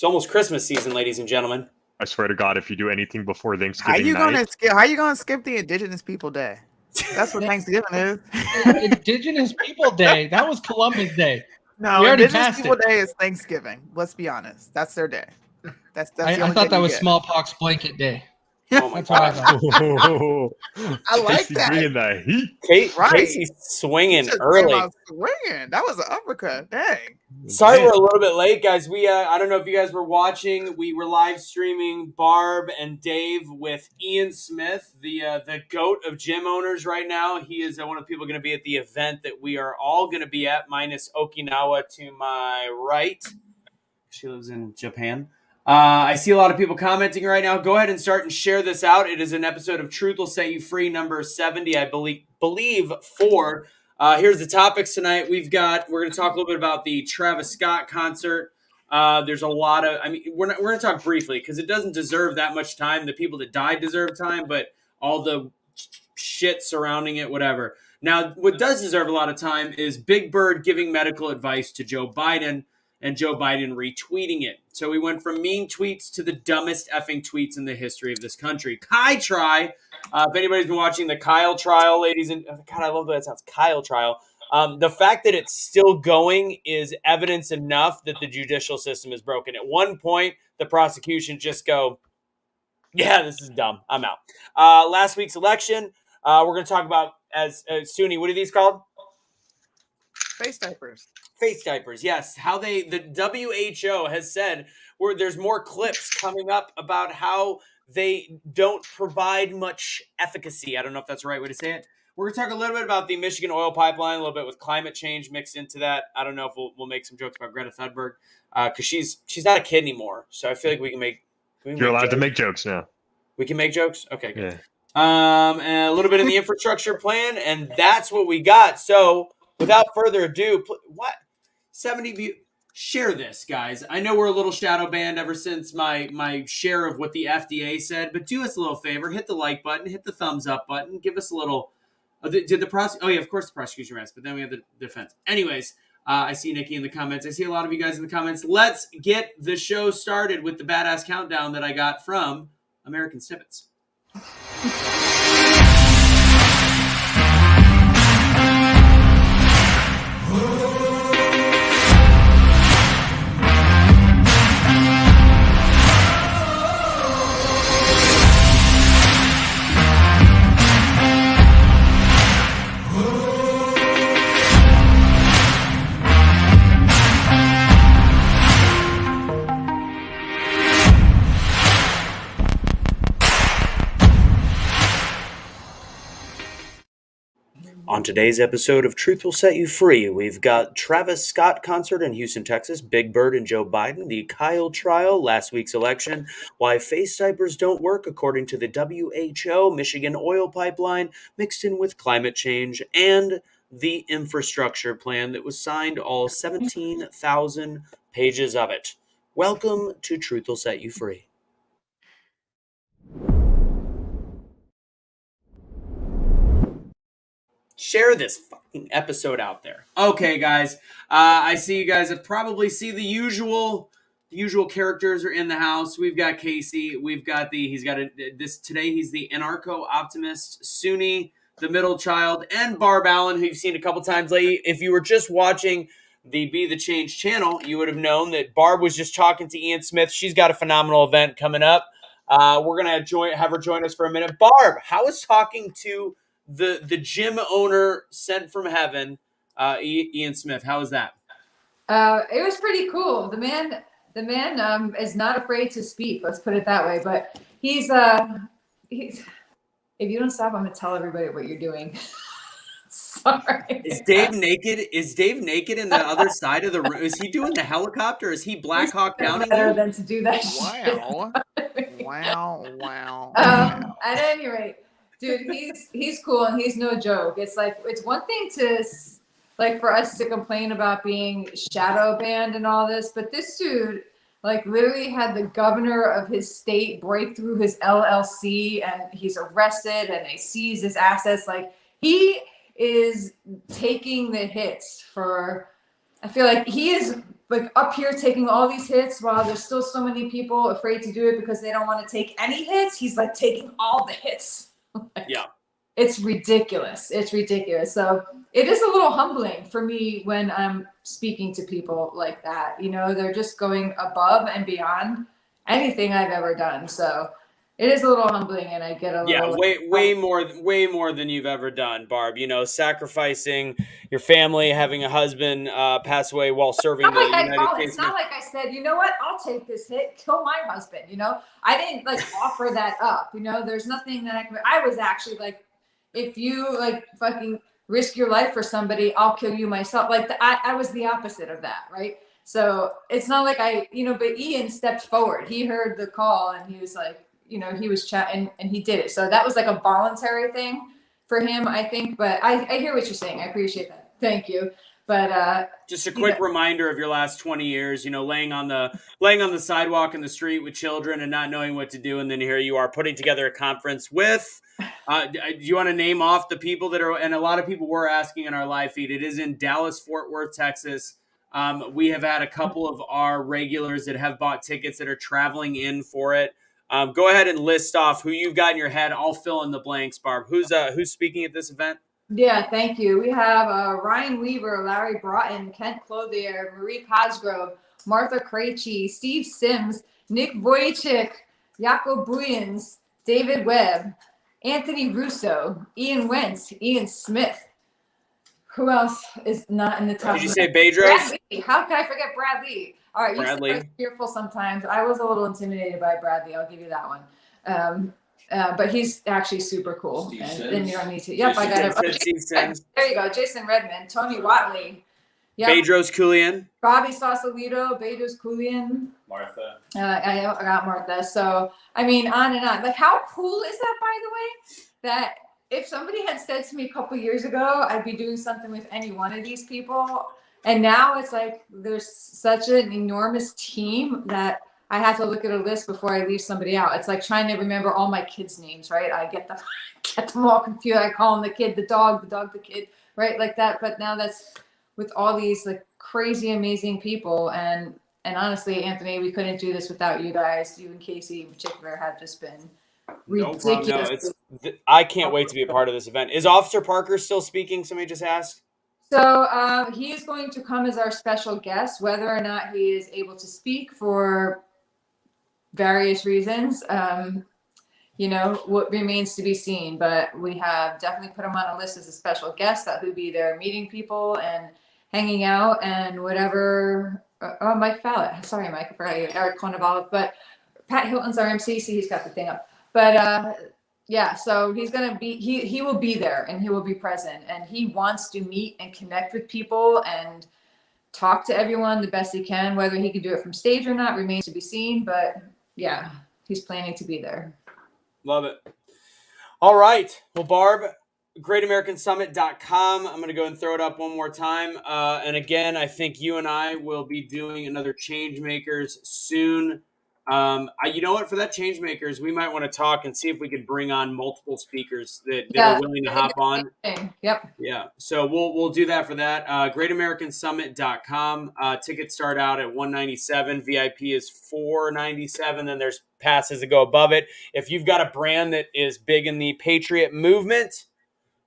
It's almost Christmas season, ladies and gentlemen. I swear to God, if you do anything before Thanksgiving How you night, gonna skip the Indigenous People Day? That's what Thanksgiving is. Indigenous People Day. That was Columbus Day. No, We already Indigenous passed People it. Day is Thanksgiving. Let's be honest. That's their day. That's the I only thought day that you was get. Smallpox Blanket Day. Oh my That's what I God. thought. I like Casey that. bringing the heat. Right. Casey's swinging Just early. came out swinging. That was an uppercut. Dang. Sorry Man. we're a little bit late, guys. I don't know if you guys were watching. We were live streaming Barb and Dave with Ian Smith, the GOAT of gym owners right now. He is one of the people going to be at the event that we are all going to be at, minus Okinawa to my right. She lives in Japan. I see a lot of people commenting right now. Go ahead and start and share this out. It is an episode of Truth Will Set You Free, number 70, I believe 4. Here's the topics tonight. We're going to talk a little bit about the Travis Scott concert. There's a lot of, we're going to talk briefly because it doesn't deserve that much time. The people that died deserve time, but all the shit surrounding it, whatever. Now, what does deserve a lot of time is Big Bird giving medical advice to Joe Biden and Joe Biden retweeting it. So we went from mean tweets to the dumbest effing tweets in the history of this country. If anybody's been watching the Kyle trial, ladies and God, I love the way that sounds, Kyle trial. The fact that it's still going is evidence enough that the judicial system is broken. At one point, the prosecution just go, yeah, this is dumb. I'm out. Last week's election, we're going to talk about, as Suni, what are these called? Face diapers. Face diapers, yes. How the WHO has said where there's more clips coming up about how they don't provide much efficacy. I don't know if that's the right way to say it. We're going to talk a little bit about the Michigan oil pipeline, a little bit with climate change mixed into that. I don't know if we'll make some jokes about Greta Thunberg because she's not a kid anymore. So I feel like we can make. You're allowed to make jokes now. We can make jokes? Okay, good. Yeah. And a little bit in the infrastructure plan, and that's what we got. So without further ado, what? 70 views. Share this, guys. I know we're a little shadow banned ever since my share of what the FDA said, but do us a little favor. Hit the like button. Hit the thumbs up button. Give us a little... did the prosecution... Oh, yeah, of course the prosecution rest, but then we have the defense. Anyways, I see Nikki in the comments. I see a lot of you guys in the comments. Let's get the show started with the badass countdown that I got from American Snippets. On today's episode of Truth Will Set You Free, we've got Travis Scott concert in Houston, Texas, Big Bird and Joe Biden, the Kyle trial, last week's election, why face diapers don't work according to the WHO, Michigan oil pipeline mixed in with climate change, and the infrastructure plan that was signed, all 17,000 pages of it. Welcome to Truth Will Set You Free. Share this fucking episode out there. Okay, guys. I see you guys have probably see the usual characters are in the house. We've got Casey. We've got today he's the anarcho-optimist, Suni, the middle child, and Barb Allen, who you've seen a couple times lately. If you were just watching the BetheChange channel, you would have known that Barb was just talking to Ian Smith. She's got a phenomenal event coming up. We're going to have her join us for a minute. Barb, how is talking to the gym owner sent from heaven, Ian Smith? How was that? It was pretty cool. The man is not afraid to speak. Let's put it that way. But he's if you don't stop, I'm gonna tell everybody what you're doing. Sorry. Is Dave naked? Is Dave naked in the other side of the room? Is he doing the helicopter? Is he Black Hawk Down? Better than to do that. Wow. Wow. At any rate. Dude, he's cool and he's no joke. It's one thing to for us to complain about being shadow banned and all this, but this dude literally had the governor of his state break through his LLC and he's arrested and they seize his assets. He is taking the hits for. I feel like he is like up here taking all these hits while there's still so many people afraid to do it because they don't want to take any hits. He's like taking all the hits. Yeah. It's ridiculous. It's ridiculous. So it is a little humbling for me when I'm speaking to people like that. You know, they're just going above and beyond anything I've ever done. So it is a little humbling, and I get a little way more than you've ever done, Barb. You know, sacrificing your family, having a husband pass away while serving the United States. It's not like I said, you know what? I'll take this hit, kill my husband. You know, I didn't like offer that up. You know, there's nothing that I was actually like, if you like fucking risk your life for somebody, I'll kill you myself. Like I was the opposite of that, right? So it's not like but Ian stepped forward. He heard the call and he was like, he was chatting and he did it. So that was like a voluntary thing for him, I think. But I hear what you're saying. I appreciate that. Thank you. But just a quick reminder of your last 20 years, laying on the sidewalk in the street with children and not knowing what to do. And then here you are putting together a conference with, do you want to name off the people that are, and a lot of people were asking in our live feed, it is in Dallas, Fort Worth, Texas. We have had a couple of our regulars that have bought tickets that are traveling in for it. Go ahead and list off who you've got in your head. I'll fill in the blanks, Barb. Who's speaking at this event? Yeah, thank you. We have Ryan Weaver, Larry Broughton, Kent Clothier, Marie Cosgrove, Martha Krejci, Steve Sims, Nick Vujicic, Jakob Buyens, David Webb, Anthony Russo, Ian Wentz, Ian Smith. Who else is not in the top? Did you say Bedros? Brad Lee. How can I forget Brad Lee? All right, Bradley. I was fearful sometimes. I was a little intimidated by Bradley. I'll give you that one. But he's actually super cool. And then you don't need to. Yep, I got it. There you go. Jason Redmond, Tony Watley. Yep. Bedros Keuilian. Bobby Sausalito, Bedros Keuilian. Martha. I got Martha. So, I mean, on and on. Like, how cool is that, by the way? That if somebody had said to me a couple years ago, I'd be doing something with any one of these people. And now it's like there's such an enormous team that I have to look at a list before I leave somebody out. It's like trying to remember all my kids' names, right? I get them all confused. I call them the kid, the dog, the kid, right? Like that. But now that's with all these like crazy, amazing people. And honestly, Anthony, we couldn't do this without you guys. You and Casey in particular have just been ridiculous. No, I can't wait to be a part of this event. Is Officer Parker still speaking? Somebody just asked. So he is going to come as our special guest, whether or not he is able to speak for various reasons. What remains to be seen, but we have definitely put him on a list as a special guest that he'll be there meeting people and hanging out and whatever. Mike Fallett. Sorry, Mike, I forgot you. Eric Konovalov, but Pat Hilton's our MC. See, he's got the thing up. But yeah, so he's going to be, he will be there and he will be present, and he wants to meet and connect with people and talk to everyone the best he can. Whether he can do it from stage or not remains to be seen, but yeah, he's planning to be there. Love it. All right. Well, Barb, GreatAmericanSummit.com. I'm going to go and throw it up one more time. And again, I think you and I will be doing another Changemakers soon. You know what? For that Changemakers, we might want to talk and see if we could bring on multiple speakers that are willing to hop on. Yep. Yeah. So we'll do that for that. GreatAmericanSummit.com. Tickets start out at $197. VIP is $497. Then there's passes that go above it. If you've got a brand that is big in the Patriot movement,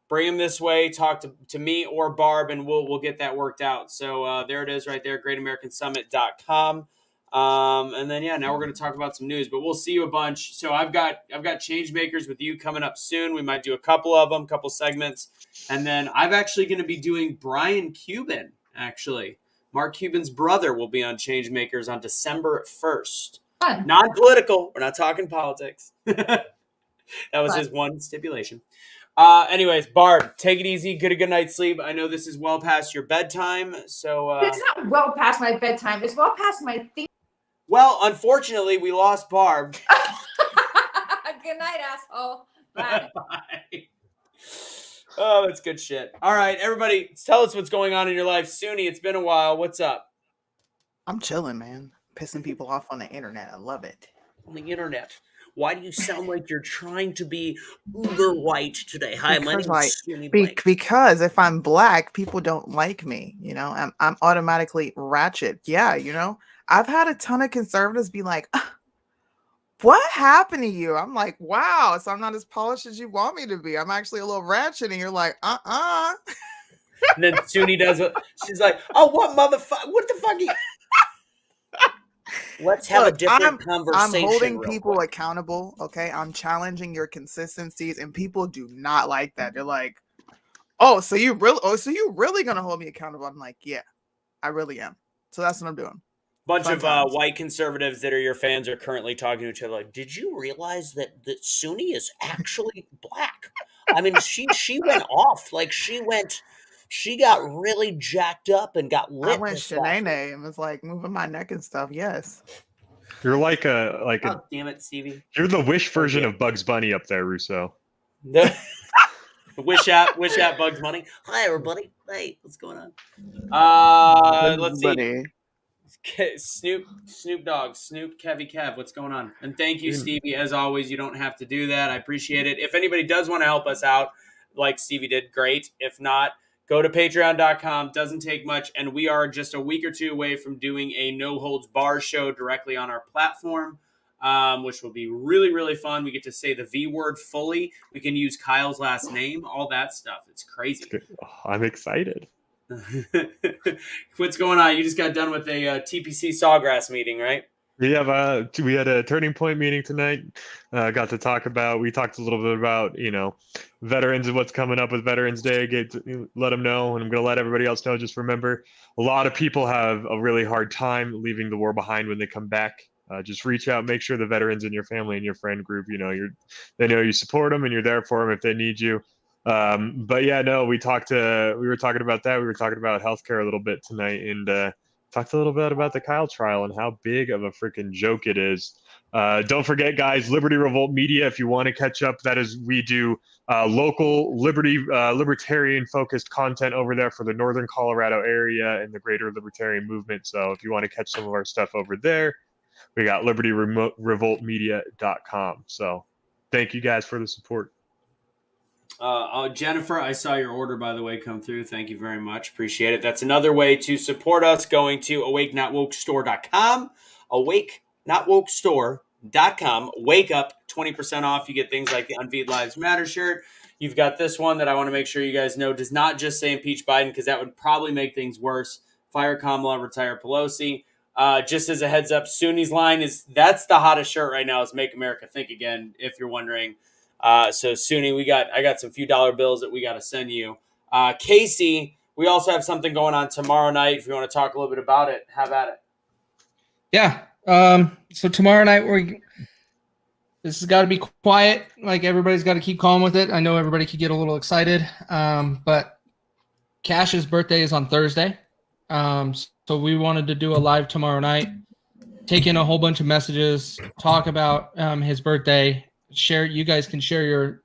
bring them this way. Talk to me or Barb, and we'll get that worked out. So there it is right there, GreatAmericanSummit.com. And then, now we're going to talk about some news, but we'll see you a bunch. So I've got Changemakers with you coming up soon. We might do a couple of them, couple segments. And then I'm actually going to be doing Brian Cuban, actually. Mark Cuban's brother will be on Changemakers on December 1st. Fun. Non-political. We're not talking politics. That was his one stipulation. Anyways, Barb, take it easy. Get a good night's sleep. I know this is well past your bedtime. So it's not well past my bedtime. It's well past my thing. Well, unfortunately, we lost Barb. Good night, asshole. Bye. Bye. Oh, that's good shit. All right, everybody, tell us what's going on in your life. Suni, it's been a while. What's up? I'm chilling, man. Pissing people off on the internet. I love it. On the internet. Why do you sound like you're trying to be uber white today? Hi, my Because name is Sunny Blake. because if I'm black, people don't like me. You know, I'm automatically ratchet. Yeah, you know, I've had a ton of conservatives be like, what happened to you? I'm like, wow, so I'm not as polished as you want me to be. I'm actually a little ratchet, and you're like, And then Suni does it. She's like, "Oh, what motherfucker? What the fuck? Let's have a Look, different I'm conversation, holding real people quick." accountable. Okay, I'm challenging your consistencies, and people do not like that. They're like, oh, so you really gonna hold me accountable? I'm like, yeah, I really am. So that's what I'm doing. Bunch Fun of times. white conservatives that are your fans are currently talking to each other. Like, did you realize that Suni is actually black? I mean, she went off. Like she got really jacked up and got I lit went this last week. Shanae and was like moving my neck and stuff. Yes. You're like a Oh, damn it, Stevie. you're the Wish version yeah. of Bugs Bunny up there, Russo. The Wish app Bugs Money. Hi, everybody. Hey, what's going on? Let's see. Buddy. Snoop Dogg, Snoop Kevy Kev, what's going on? And thank you, Stevie. As always, you don't have to do that. I appreciate it. If anybody does want to help us out, like Stevie did, great. If not, go to patreon.com. Doesn't take much. And we are just a week or two away from doing a no holds bar show directly on our platform, which will be really, really fun. We get to say the V word fully. We can use Kyle's last name, all that stuff. It's crazy. Oh, I'm excited. What's going on? You just got done with a TPC Sawgrass meeting, right? We had a turning point meeting tonight. We talked a little bit about veterans and what's coming up with Veterans Day. Let them know, and I'm going to let everybody else know. Just remember, a lot of people have a really hard time leaving the war behind when they come back. Just reach out, make sure the veterans in your family and your friend group, they know you support them and you're there for them if they need you. But yeah, no, we were talking about that. We were talking about healthcare a little bit tonight, and talked a little bit about the Kyle trial and how big of a freaking joke it is. Don't forget, guys, Liberty Revolt Media. If you want to catch up, we do local libertarian-focused content over there for the Northern Colorado area and the greater libertarian movement. So if you want to catch some of our stuff over there, we got libertyrevoltmedia.com. So thank you guys for the support. Jennifer, I saw your order, by the way, come through. Thank you very much. Appreciate it. That's another way to support us, going to awakenotwokestore.com. Awakenotwokestore.com. Wake up, 20% off. You get things like the Unfeed Lives Matter shirt. You've got this one that I want to make sure you guys know does not just say impeach Biden, because that would probably make things worse. Fire Kamala, retire Pelosi. Just as a heads up, Sunni's line that's the hottest shirt right now is Make America Think Again, if you're wondering. So Sunni, I got some few dollar bills that we got to send you. Casey, we also have something going on tomorrow night. If you want to talk a little bit about it, have at it. Yeah. So tomorrow night this has got to be quiet. Like, everybody's got to keep calm with it. I know everybody could get a little excited. But Cash's birthday is on Thursday. So we wanted to do a live tomorrow night, take in a whole bunch of messages, talk about his birthday. You guys can share your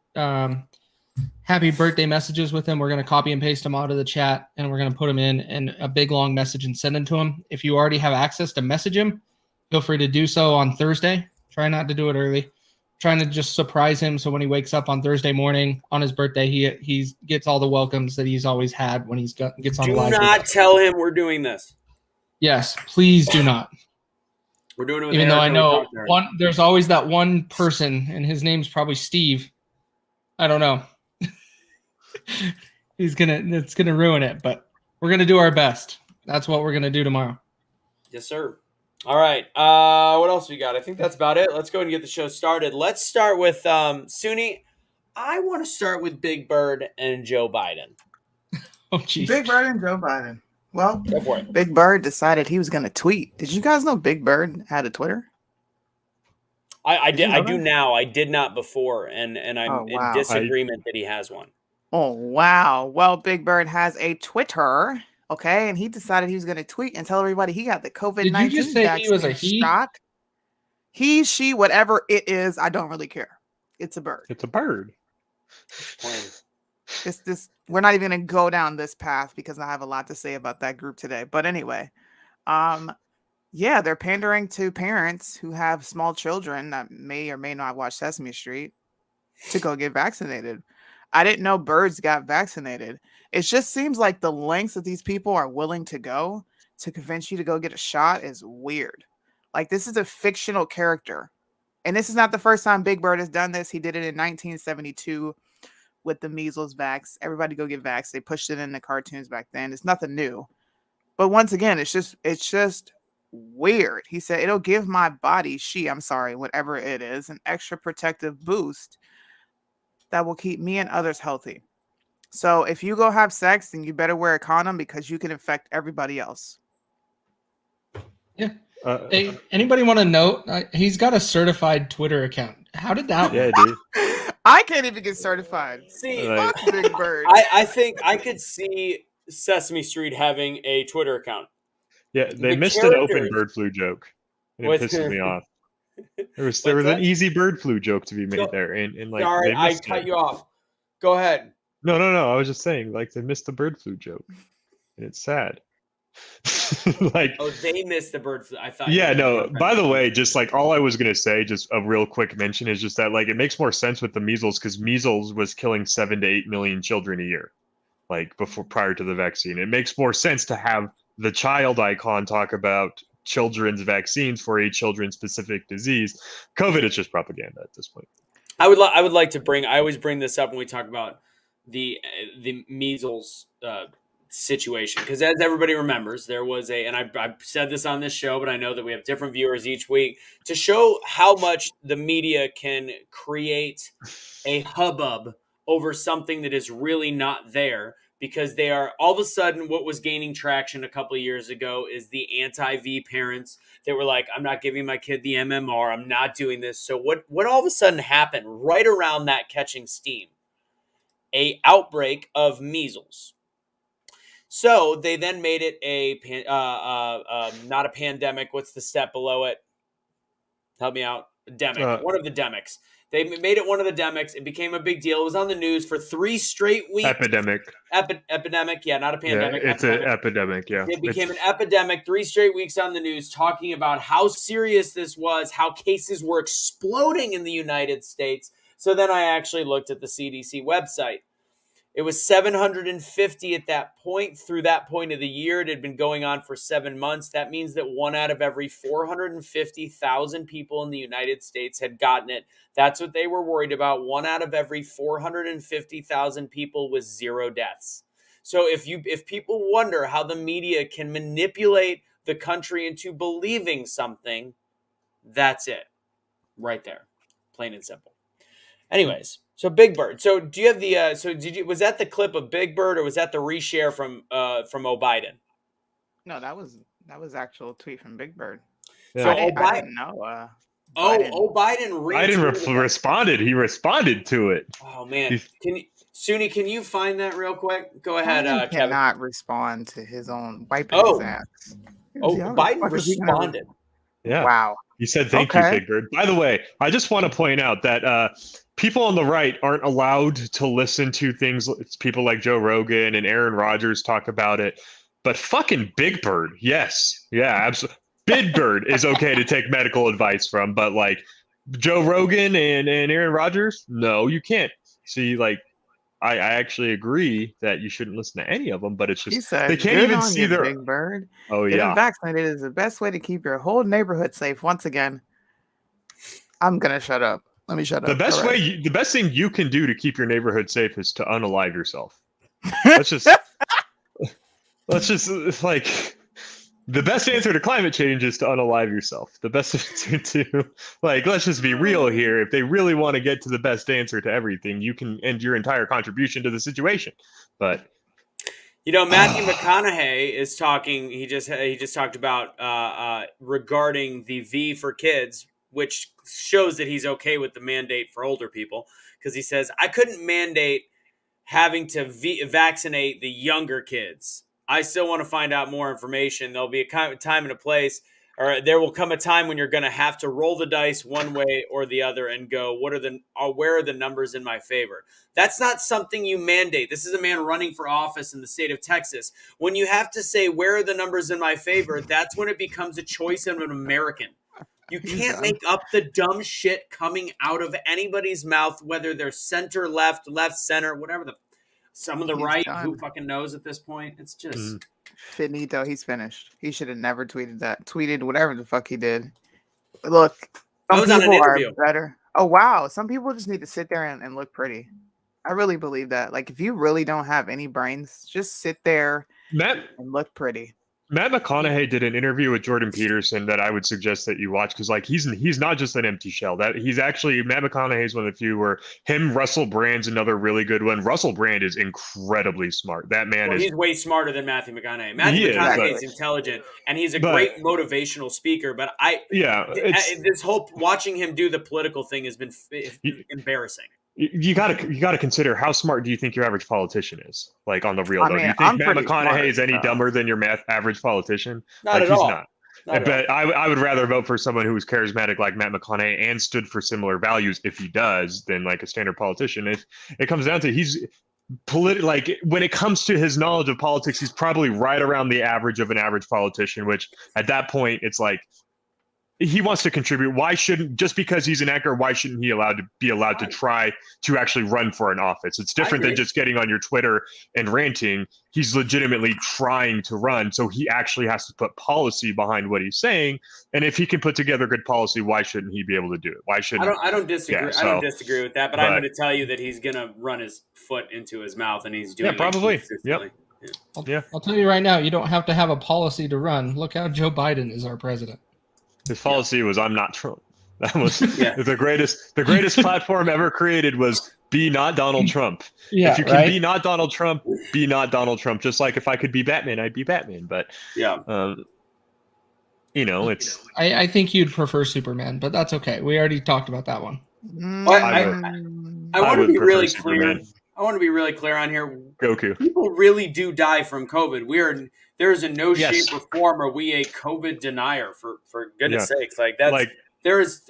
happy birthday messages with him. We're going to copy and paste them out of the chat, and we're going to put them in a big long message and send them to him. If you already have access to message him, feel free to do so on Thursday. Try not to do it early. Trying to just surprise him, so when he wakes up on Thursday morning on his birthday, he gets all the welcomes that he's always had when gets on live. Do not tell him we're doing this. Yes, please do not. We're doing it with Even though I know there's always that one person, and his name's probably Steve. I don't know. It's gonna ruin it, but we're gonna do our best. That's what we're gonna do tomorrow. Yes, sir. All right. What else we got? I think that's about it. Let's go and get the show started. Let's start with Sunni. I want to start with Big Bird and Joe Biden. Oh, geez. Big Bird and Joe Biden. Well, Go for it. Big Bird decided he was going to tweet. Did you guys know Big Bird had a Twitter? I did. I do now. I did not before, and I'm in disagreement that he has one. Oh, wow. Well, Big Bird has a Twitter, okay? And he decided he was going to tweet and tell everybody he got the COVID-19 Did you just say he was a he? shot. He, she, whatever it is, I don't really care. It's a bird. It's a bird. We're not even going to go down this path because I have a lot to say about that group today. But anyway, Yeah, they're pandering to parents who have small children that may or may not watch Sesame Street to go get vaccinated. I didn't know birds got vaccinated. It just seems like the lengths that these people are willing to go to convince you to go get a shot is weird. Like, this is a fictional character. And this is not the first time Big Bird has done this. He did it in 1972 with the measles vax. Everybody go get vax. They pushed it in the cartoons back then. It's nothing new. But once again, it's just weird. He said it'll give my body, I'm sorry, whatever it is, an extra protective boost that will keep me and others healthy. So if you go have sex, then you better wear a condom because you can infect everybody else. Yeah. Hey, anybody want to know? He's got a certified Twitter account. How did that Yeah, work? dude. I can't even get certified. See, Like- Fuck Big Bird. I think I could see Sesame Street having a Twitter account. Yeah, they The missed an open characters- bird flu joke. And it What's- pisses me off. There was What's an that? easy bird flu joke to be made So- there, and like Sorry, they I missed cut it. you off. Go ahead. No. I was just saying, like they missed the bird flu joke, and it's sad. Like, Oh, they missed the bird flu. I thought. yeah, you were no. joking. By the way, just like all I was gonna say, just a real quick mention is just that like it makes more sense with the measles because measles was killing 7 to 8 million children a year, like prior to the vaccine. It makes more sense to have the child icon talk about children's vaccines for a children specific disease. COVID is just propaganda at this point. I would like to bring. I always bring this up when we talk about the measles situation because, as everybody remembers, there was and I've said this on this show, but I know that we have different viewers each week to show how much the media can create a hubbub over something that is really not there. Because they are all of a sudden what was gaining traction a couple of years ago is the anti-V parents that were like, I'm not giving my kid the MMR. I'm not doing this. So what all of a sudden happened right around that catching steam? A outbreak of measles. So they then made it not a pandemic. What's the step below it? Help me out. Demic. One of the demics. They made it one of the demics. It became a big deal. It was on the news for 3 straight weeks. Epidemic. Epidemic. Yeah, not a pandemic. Yeah, it's an epidemic. Yeah. It became an epidemic. 3 straight weeks on the news talking about how serious this was, how cases were exploding in the United States. So then I actually looked at the CDC website. It was 750 at that point. Through that point of the year, it had been going on for 7 months. That means that 1 out of every 450,000 people in the United States had gotten it. That's what they were worried about. 1 out of every 450,000 people was 0 deaths. So if people wonder how the media can manipulate the country into believing something, that's it. Right there. Plain and simple. Anyways, so Big Bird. So do you have the was that the clip of Big Bird or was that the reshare from O'Biden? No, that was actual tweet from Big Bird. Yeah. So I didn't know. Biden responded. He responded to it. Oh man. Suni, can you find that real quick? Go ahead, Biden Kevin. cannot respond to his own wiping his ass. Biden responded. Yeah. Wow. He said, thank you, Big Bird. By the way, I just want to point out that people on the right aren't allowed to listen to things. People like Joe Rogan and Aaron Rodgers talk about it. But fucking Big Bird, yes. Yeah, absolutely. Big Bird is okay to take medical advice from. But like Joe Rogan and Aaron Rodgers, no, you can't. See, like, I actually agree that you shouldn't listen to any of them, but it's just said, they can't even see their Big Bird. Oh Getting yeah, vaccinated is the best way to keep your whole neighborhood safe. Once again, I'm gonna shut up. Let me shut up. The best thing you can do to keep your neighborhood safe is to unalive yourself. let's just like the best answer to climate change is to unalive yourself. The best answer to like, let's just be real here. If they really want to get to the best answer to everything, you can end your entire contribution to the situation. But Matthew McConaughey is talking. He just talked about regarding the V for kids, which shows that he's okay with the mandate for older people because he says I couldn't mandate having to vaccinate the younger kids. I still want to find out more information. There'll be a time and a place. or there will come a time when you're going to have to roll the dice one way or the other and go, where are the numbers in my favor? That's not something you mandate. This is a man running for office in the state of Texas. When you have to say, where are the numbers in my favor? That's when it becomes a choice of an American. You can't make up the dumb shit coming out of anybody's mouth, whether they're center, left, center, whatever some of the right, done. who fucking knows at this point? It's just finito. He's finished. He should have never tweeted whatever the fuck he did. Look, some people are better. Oh wow, some people just need to sit there and look pretty. I really believe that. Like, if you really don't have any brains, just sit there and look pretty. Matt McConaughey did an interview with Jordan Peterson that I would suggest that you watch, because like he's not just an empty shell. That he's actually, Matt McConaughey is one of the few where Russell Brand's another really good one. Russell Brand is incredibly smart. That man he's way smarter than Matthew McConaughey. Matthew McConaughey is intelligent and he's a great motivational speaker. But this whole watching him do the political thing has been embarrassing. You gotta consider, how smart do you think your average politician is? Like, on the real though, do you think Matt McConaughey is any dumber than your average politician? Not at all. But I would rather vote for someone who is charismatic like Matt McConaughey and stood for similar values, if he does, than like a standard politician. If it comes down to like when it comes to his knowledge of politics, he's probably right around the average of an average politician. Which at that point, it's like, he wants to contribute. Why shouldn't, just because he's an actor, why shouldn't he be allowed to try to actually run for an office? It's different than just getting on your Twitter and ranting. He's legitimately trying to run, so he actually has to put policy behind what he's saying. And if he can put together good policy, why shouldn't he be able to do it? Why shouldn't? I don't disagree. Yeah, I don't disagree with that, but I'm going to tell you that he's going to run his foot into his mouth, and he's doing probably. I'll tell you right now, you don't have to have a policy to run. Look how Joe Biden is our president. His policy was, I'm not Trump. That was the greatest platform ever created was, be not Donald Trump. If you can be not Donald Trump, be not Donald Trump. Just like if I could be Batman, I'd be Batman. But it's. I think you'd prefer Superman, but that's okay. We already talked about that one. I want to be really clear. I want to be really clear on here. Goku. People really do die from COVID. There is in no shape or form are we a COVID denier, for goodness sakes. Like that's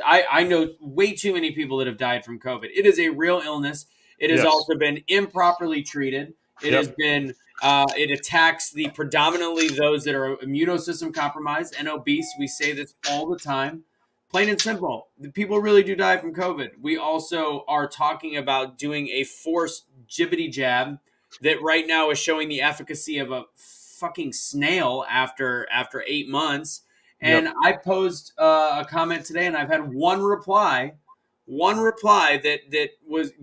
I know way too many people that have died from COVID. It is a real illness. It has also been improperly treated. It has been it attacks predominantly those that are immunosystem compromised and obese. We say this all the time. Plain and simple. The people really do die from COVID. We also are talking about doing a forced jibbity jab that right now is showing the efficacy of a fucking snail after 8 months. And I posed a comment today, and I've had one reply that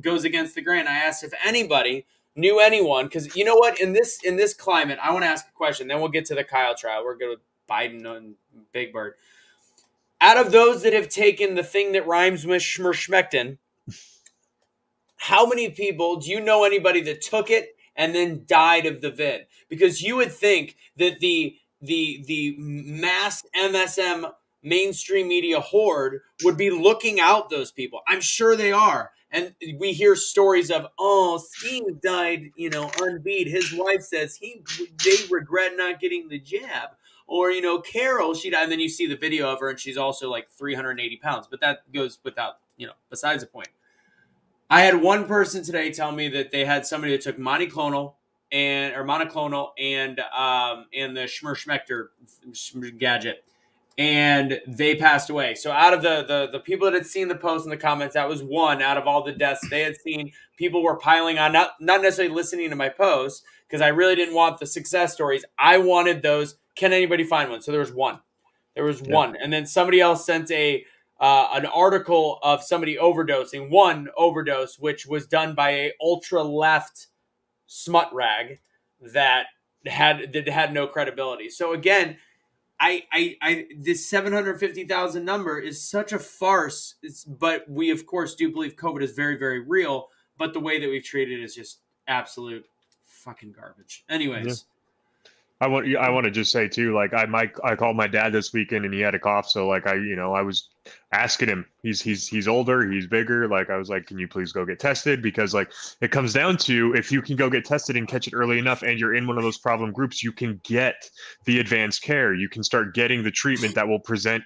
goes against the grain. I asked if anybody knew anyone, because you know what, in this climate, I want to ask a question. Then we'll get to the Kyle trial. We're good with Biden and Big Bird. Out of those that have taken the thing that rhymes with schmerschmeckten, how many people do you know anybody that took it and then died of the vid? Because you would think that the mass MSM mainstream media horde would be looking out those people. I'm sure they are. And we hear stories of, Steve died, unbeat. His wife says they regret not getting the jab. Or, Carol, she died. And then you see the video of her, and she's also like 380 pounds. But that goes without, besides the point. I had one person today tell me that they had somebody that took monoclonal and the Schmerschmechter gadget, and they passed away. So out of the people that had seen the post in the comments, that was one out of all the deaths they had seen. People were piling on, not necessarily listening to my post, because I really didn't want the success stories. I wanted those. Can anybody find one? So there was one. One. And then somebody else sent an article of somebody overdosing, one overdose, which was done by a ultra left smut rag that had no credibility. So again, this 750,000 number is such a farce. But we of course do believe COVID is very, very real. But the way that we've treated it is just absolute fucking garbage. Anyways. Yeah. I want to just say too, like I called my dad this weekend and he had a cough, so like I was asking him. He's older, he's bigger. Like, I was like, can you please go get tested? Because like it comes down to, if you can go get tested and catch it early enough and you're in one of those problem groups, you can get the advanced care. You can start getting the treatment that will prevent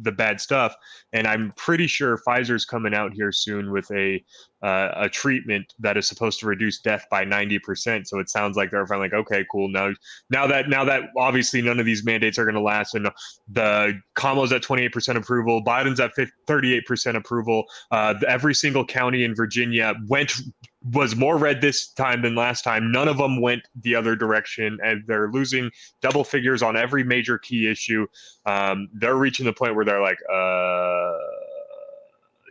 the bad stuff. And I'm pretty sure Pfizer's coming out here soon with a treatment that is supposed to reduce death by 90%. So it sounds like they're finally like, okay, cool. Now that obviously none of these mandates are going to last, and the Kamala's at 28% approval, Biden's at 38% approval. Every single county in Virginia was more red this time than last time. None of them went the other direction, and they're losing double figures on every major key issue. They're reaching the point where they're like,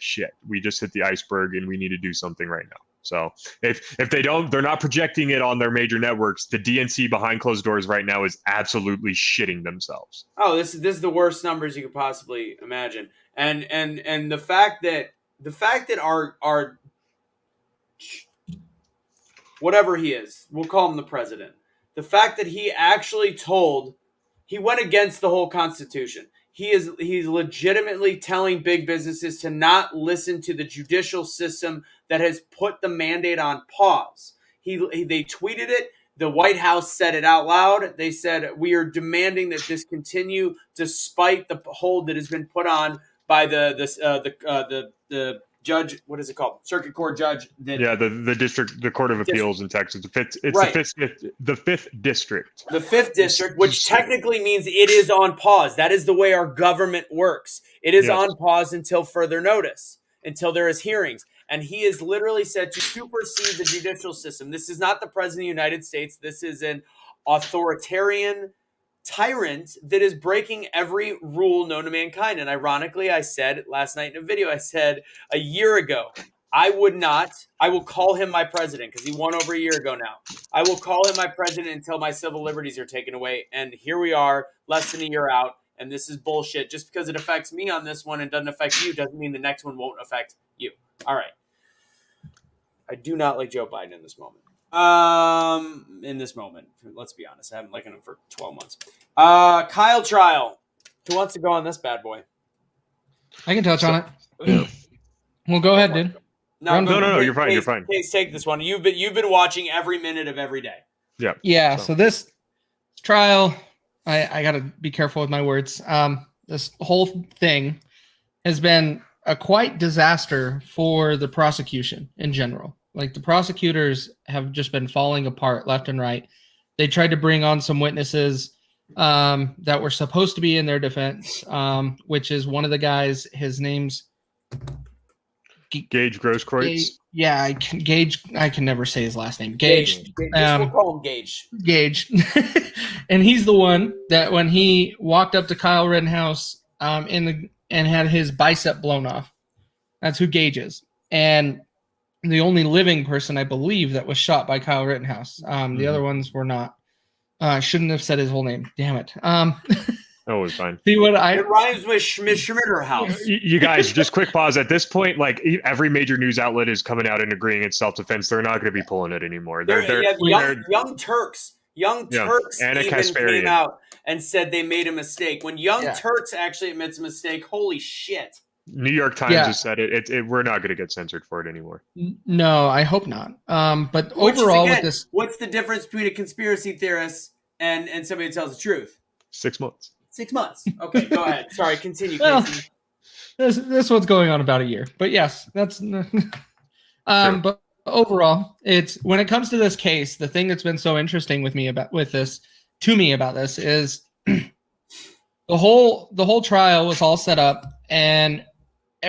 shit, we just hit the iceberg and we need to do something right now. So if they're not projecting it on their major networks, the DNC behind closed doors right now is absolutely shitting themselves. Oh, this is the worst numbers you could possibly imagine. And the fact that our whatever he is, we'll call him the president. The fact that he actually he went against the whole Constitution. He's legitimately telling big businesses to not listen to the judicial system that has put the mandate on pause. They tweeted it. The White House said it out loud. They said, we are demanding that this continue despite the hold that has been put on by the judge. What is it called? Circuit Court judge. The Court of Appeals in Texas. The fifth district. The fifth district, which technically means it is on pause. That is the way our government works. It is on pause until further notice, until there is hearings. And he is literally said to supersede the judicial system. This is not the president of the United States. This is an authoritarian tyrant that is breaking every rule known to mankind. And ironically, I said last night in a video, I said a year ago, I will call him my president because he won over a year ago now. I will call him my president until my civil liberties are taken away. And here we are, less than a year out. And this is bullshit. Just because it affects me on this one and doesn't affect you doesn't mean the next one won't affect you. All right. I do not like Joe Biden in this moment. Let's be honest. I haven't liked him for 12 months. Kyle trial. Who wants to go on this bad boy? I can touch on it. Well, go ahead, dude. No. You're fine. You're fine. Please take this one. You've been watching every minute of every day. Yeah. Yeah. So this trial, I got to be careful with my words. This whole thing has been a quite disaster for the prosecution in general. Like, the prosecutors have just been falling apart left and right. They tried to bring on some witnesses that were supposed to be in their defense, which is one of the guys. His name's Gage Grosskreutz. Gage. I can never say his last name. Gage. We'll call him Gage. Gage. And he's the one that when he walked up to Kyle Rittenhouse and had his bicep blown off. That's who Gage is. And the only living person, I believe, that was shot by Kyle Rittenhouse. The other ones were not. I shouldn't have said his whole name. Damn it. Oh, it's fine. See what it rhymes with Schmitterhouse. You guys, just quick pause. At this point, like, every major news outlet is coming out and agreeing it's self-defense. They're not going to be pulling it anymore. Young Turks Anna even Kasparian came out and said they made a mistake. When Young Turks actually admits a mistake, holy shit. New York Times has said it. We're not going to get censored for it anymore. No, I hope not. But overall, with this, what's the difference between a conspiracy theorist and somebody that tells the truth? 6 months. 6 months. Okay, go ahead. Sorry, continue. Well, this one's going on about a year. But yes, that's. Sure. But overall, it's when it comes to this case, the thing that's been so interesting with me about this is the whole trial was all set up, and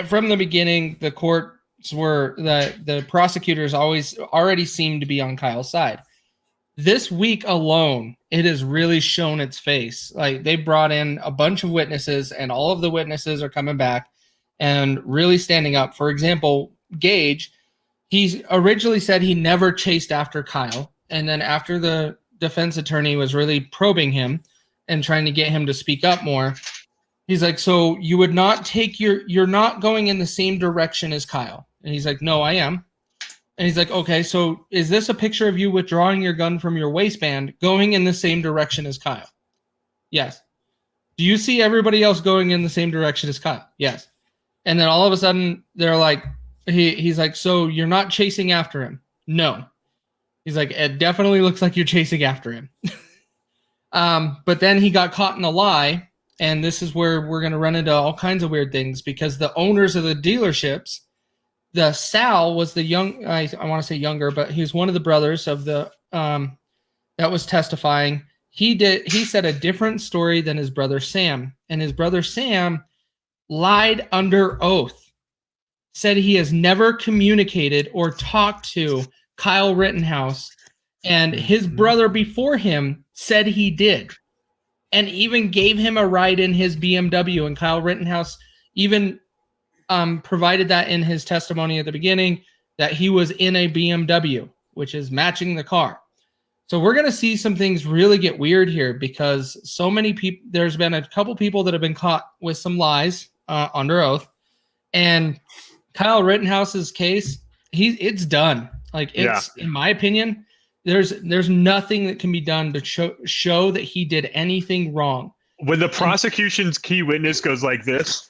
from the beginning, the courts were the prosecutors already seemed to be on Kyle's side. This week alone, it has really shown its face. Like, they brought in a bunch of witnesses, and all of the witnesses are coming back and really standing up. For example, Gage, he originally said he never chased after Kyle. And then after the defense attorney was really probing him and trying to get him to speak up more, he's like, so you would not take you're not going in the same direction as Kyle. And he's like, no, I am. And he's like, okay, so is this a picture of you withdrawing your gun from your waistband, going in the same direction as Kyle? Yes. Do you see everybody else going in the same direction as Kyle? Yes. And then all of a sudden they're like, he's like, so you're not chasing after him? No. He's like, it definitely looks like you're chasing after him. But then he got caught in a lie. And this is where we're going to run into all kinds of weird things, because the owners of the dealerships, the Sal was the young, I want to say younger, but he was one of the brothers of the, that was testifying. He said a different story than his brother Sam. And his brother Sam lied under oath, said he has never communicated or talked to Kyle Rittenhouse. And his brother before him said he did, and even gave him a ride in his BMW. And Kyle Rittenhouse even provided that in his testimony at the beginning, that he was in a BMW, which is matching the car. So we're going to see some things really get weird here, because so many people, there's been a couple people that have been caught with some lies under oath. And Kyle Rittenhouse's case, it's done. Like, it's, in my opinion, there's nothing that can be done to show that he did anything wrong. When the prosecution's key witness goes like this,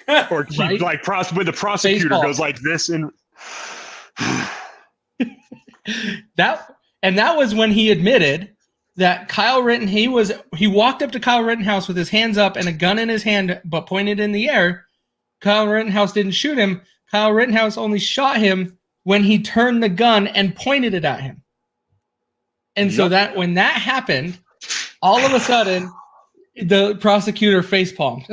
or Right? when the prosecutor Baseball. goes like this, and that was when he admitted that Kyle Rittenhouse, he walked up to Kyle Rittenhouse with his hands up and a gun in his hand, but pointed in the air. Kyle Rittenhouse didn't shoot him. Kyle Rittenhouse only shot him when he turned the gun and pointed it at him. And so that when that happened, all of a sudden, the prosecutor facepalmed.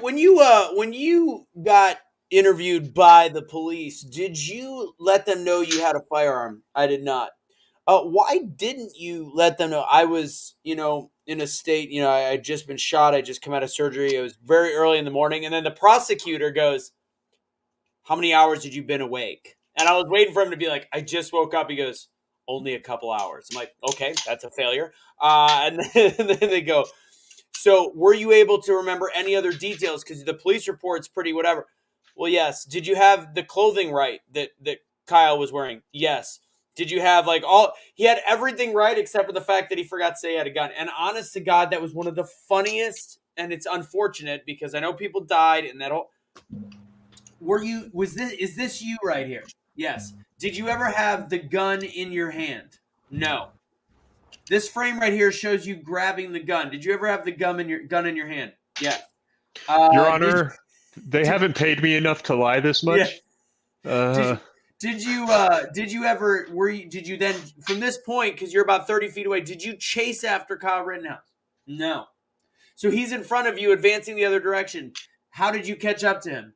When you got interviewed by the police, did you let them know you had a firearm? I did not. Why didn't you let them know? I was, in a state, I had just been shot. I just come out of surgery. It was very early in the morning. And then the prosecutor goes, how many hours had you been awake? And I was waiting for him to be like, I just woke up. He goes, only a couple hours. I'm like, okay, that's a failure. And then they go, so were you able to remember any other details? Because the police report's pretty whatever. Well, yes. Did you have the clothing right that Kyle was wearing? Yes. Did you have he had everything right except for the fact that he forgot to say he had a gun. And honest to God, that was one of the funniest, and it's unfortunate because I know people died and that all. Is this you right here? Yes. Did you ever have the gun in your hand? No. This frame right here shows you grabbing the gun. Did you ever have the gun in your hand? Yeah. Your Honor, they haven't paid me enough to lie this much. Yeah. Did you ever, did you then, from this point, because you're about 30 feet away, did you chase after Kyle Rittenhouse? No. So he's in front of you, advancing the other direction. How did you catch up to him?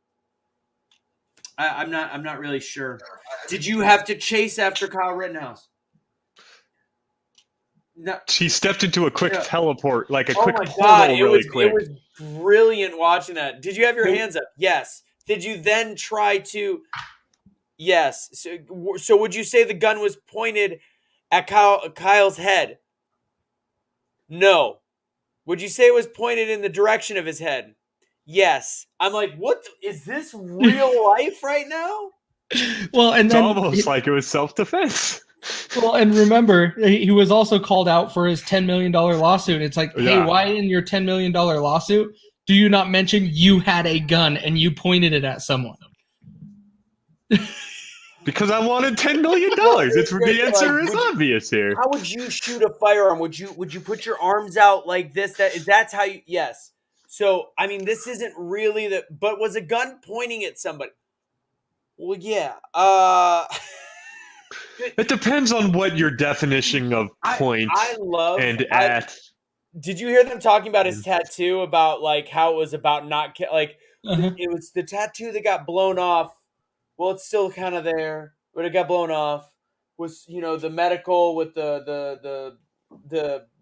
I'm not really sure. Did you have to chase after Kyle Rittenhouse? No. She stepped into a quick teleport, like a quick portal, quick. It was brilliant watching that. Did you have your hands up? Yes. Did you then try to? Yes. So would you say the gun was pointed at Kyle's head? No. Would you say it was pointed in the direction of his head? Yes. I'm like, what? Is this real life right now? Well, and it's then almost like it was self-defense. Well, and remember, he was also called out for his $10 million lawsuit. It's like, hey, why in your $10 million lawsuit do you not mention you had a gun and you pointed it at someone? Because I wanted $10 million. It's the answer is obvious here. How would you shoot a firearm? Would you put your arms out like this? That's how you? Yes. So I mean, this isn't really but was a gun pointing at somebody? Well, yeah. It depends on what your definition of point Did you hear them talking about his tattoo, about how it was about not it was the tattoo that got blown off. Well, it's still kind of there, but it got blown off. Was the medical with the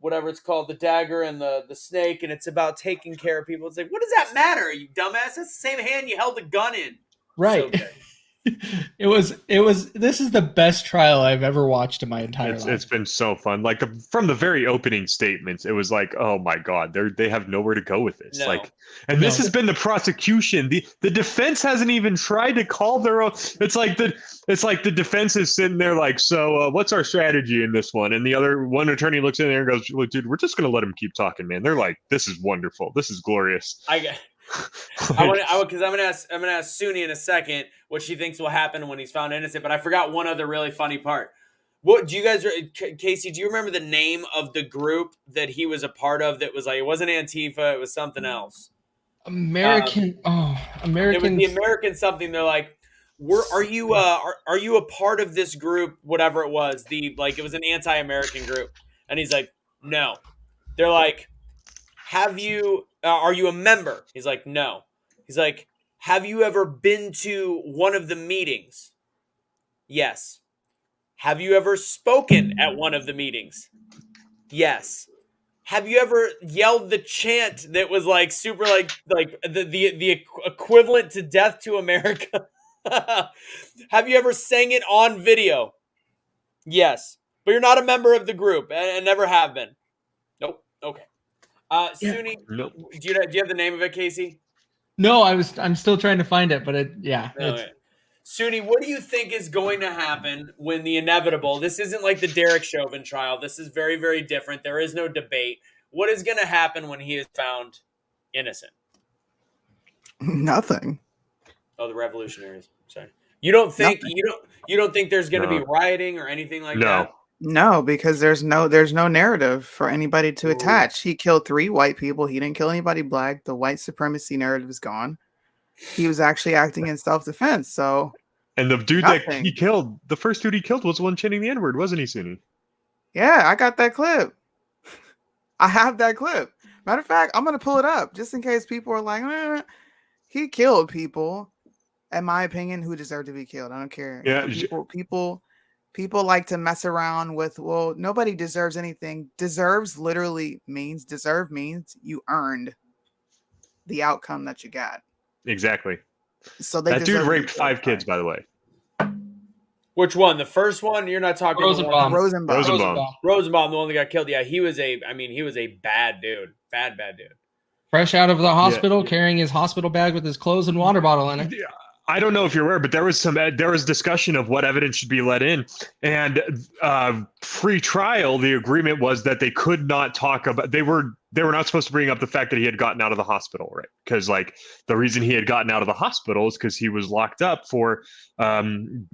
whatever it's called, the dagger and the snake, and it's about taking care of people. It's like, what does that matter, you dumbass? That's the same hand you held the gun in. Right. This is the best trial I've ever watched in my entire life. It's been so fun. Like from the very opening statements, it was like, oh my God, they have nowhere to go with this. No. Like, and this has been the prosecution. The defense hasn't even tried to call their own. It's like the defense is sitting there like, so what's our strategy in this one? And the other one attorney looks in there and goes, look, dude, we're just gonna let him keep talking, man. They're like, this is wonderful. This is glorious. Because I'm gonna ask Suni in a second what she thinks will happen when he's found innocent. But I forgot one other really funny part. What do you guys, Casey? Do you remember the name of the group that he was a part of? That was like, it wasn't Antifa, it was something else. American. It was the American something. They're like, are you a part of this group? Whatever it was, it was an anti-American group, and he's like, no. They're like, have you? Are you a member? He's like, no. He's like, have you ever been to one of the meetings? Yes. Have you ever spoken at one of the meetings? Yes. Have you ever yelled the chant that was like super like the equivalent to Death to America? Have you ever sang it on video? Yes. But you're not a member of the group and never have been. Nope. Okay. Suni, Nope. do you have the name of it, Casey? No, I'm still trying to find it, but Suni, what do you think is going to happen when the inevitable? This isn't like the Derek Chauvin trial. This is very, very different. There is no debate. What is going to happen when he is found innocent? Nothing. Oh, the revolutionaries. Sorry. You don't think you don't think there's going to be rioting or anything like that? No, because there's no narrative for anybody to attach. He killed 3 white people. He didn't kill anybody black. The white supremacy narrative is gone. He was actually acting in self-defense. So, and the dude that he killed, the first dude he killed was the one chanting the N-word, wasn't he, Suni? Yeah, I got that clip. I have that clip. Matter of fact, I'm gonna pull it up just in case people are like, he killed people. In my opinion, who deserve to be killed. I don't care. Yeah, people like to mess around with, well, nobody deserves anything. Deserve means you earned the outcome that you got. Exactly. So that dude raped 5 kids, by the way. Which one? The first one? You're not talking Rosenbaum. Rosenbaum, the one that got killed. Yeah, he was a bad dude. Bad dude. Fresh out of the hospital, carrying his hospital bag with his clothes and water bottle in it. Yeah. I don't know if you're aware, but there was discussion of what evidence should be let in, and pre-trial, the agreement was that they could not talk about. They were not supposed to bring up the fact that he had gotten out of the hospital, right? Because like the reason he had gotten out of the hospital is because he was locked up for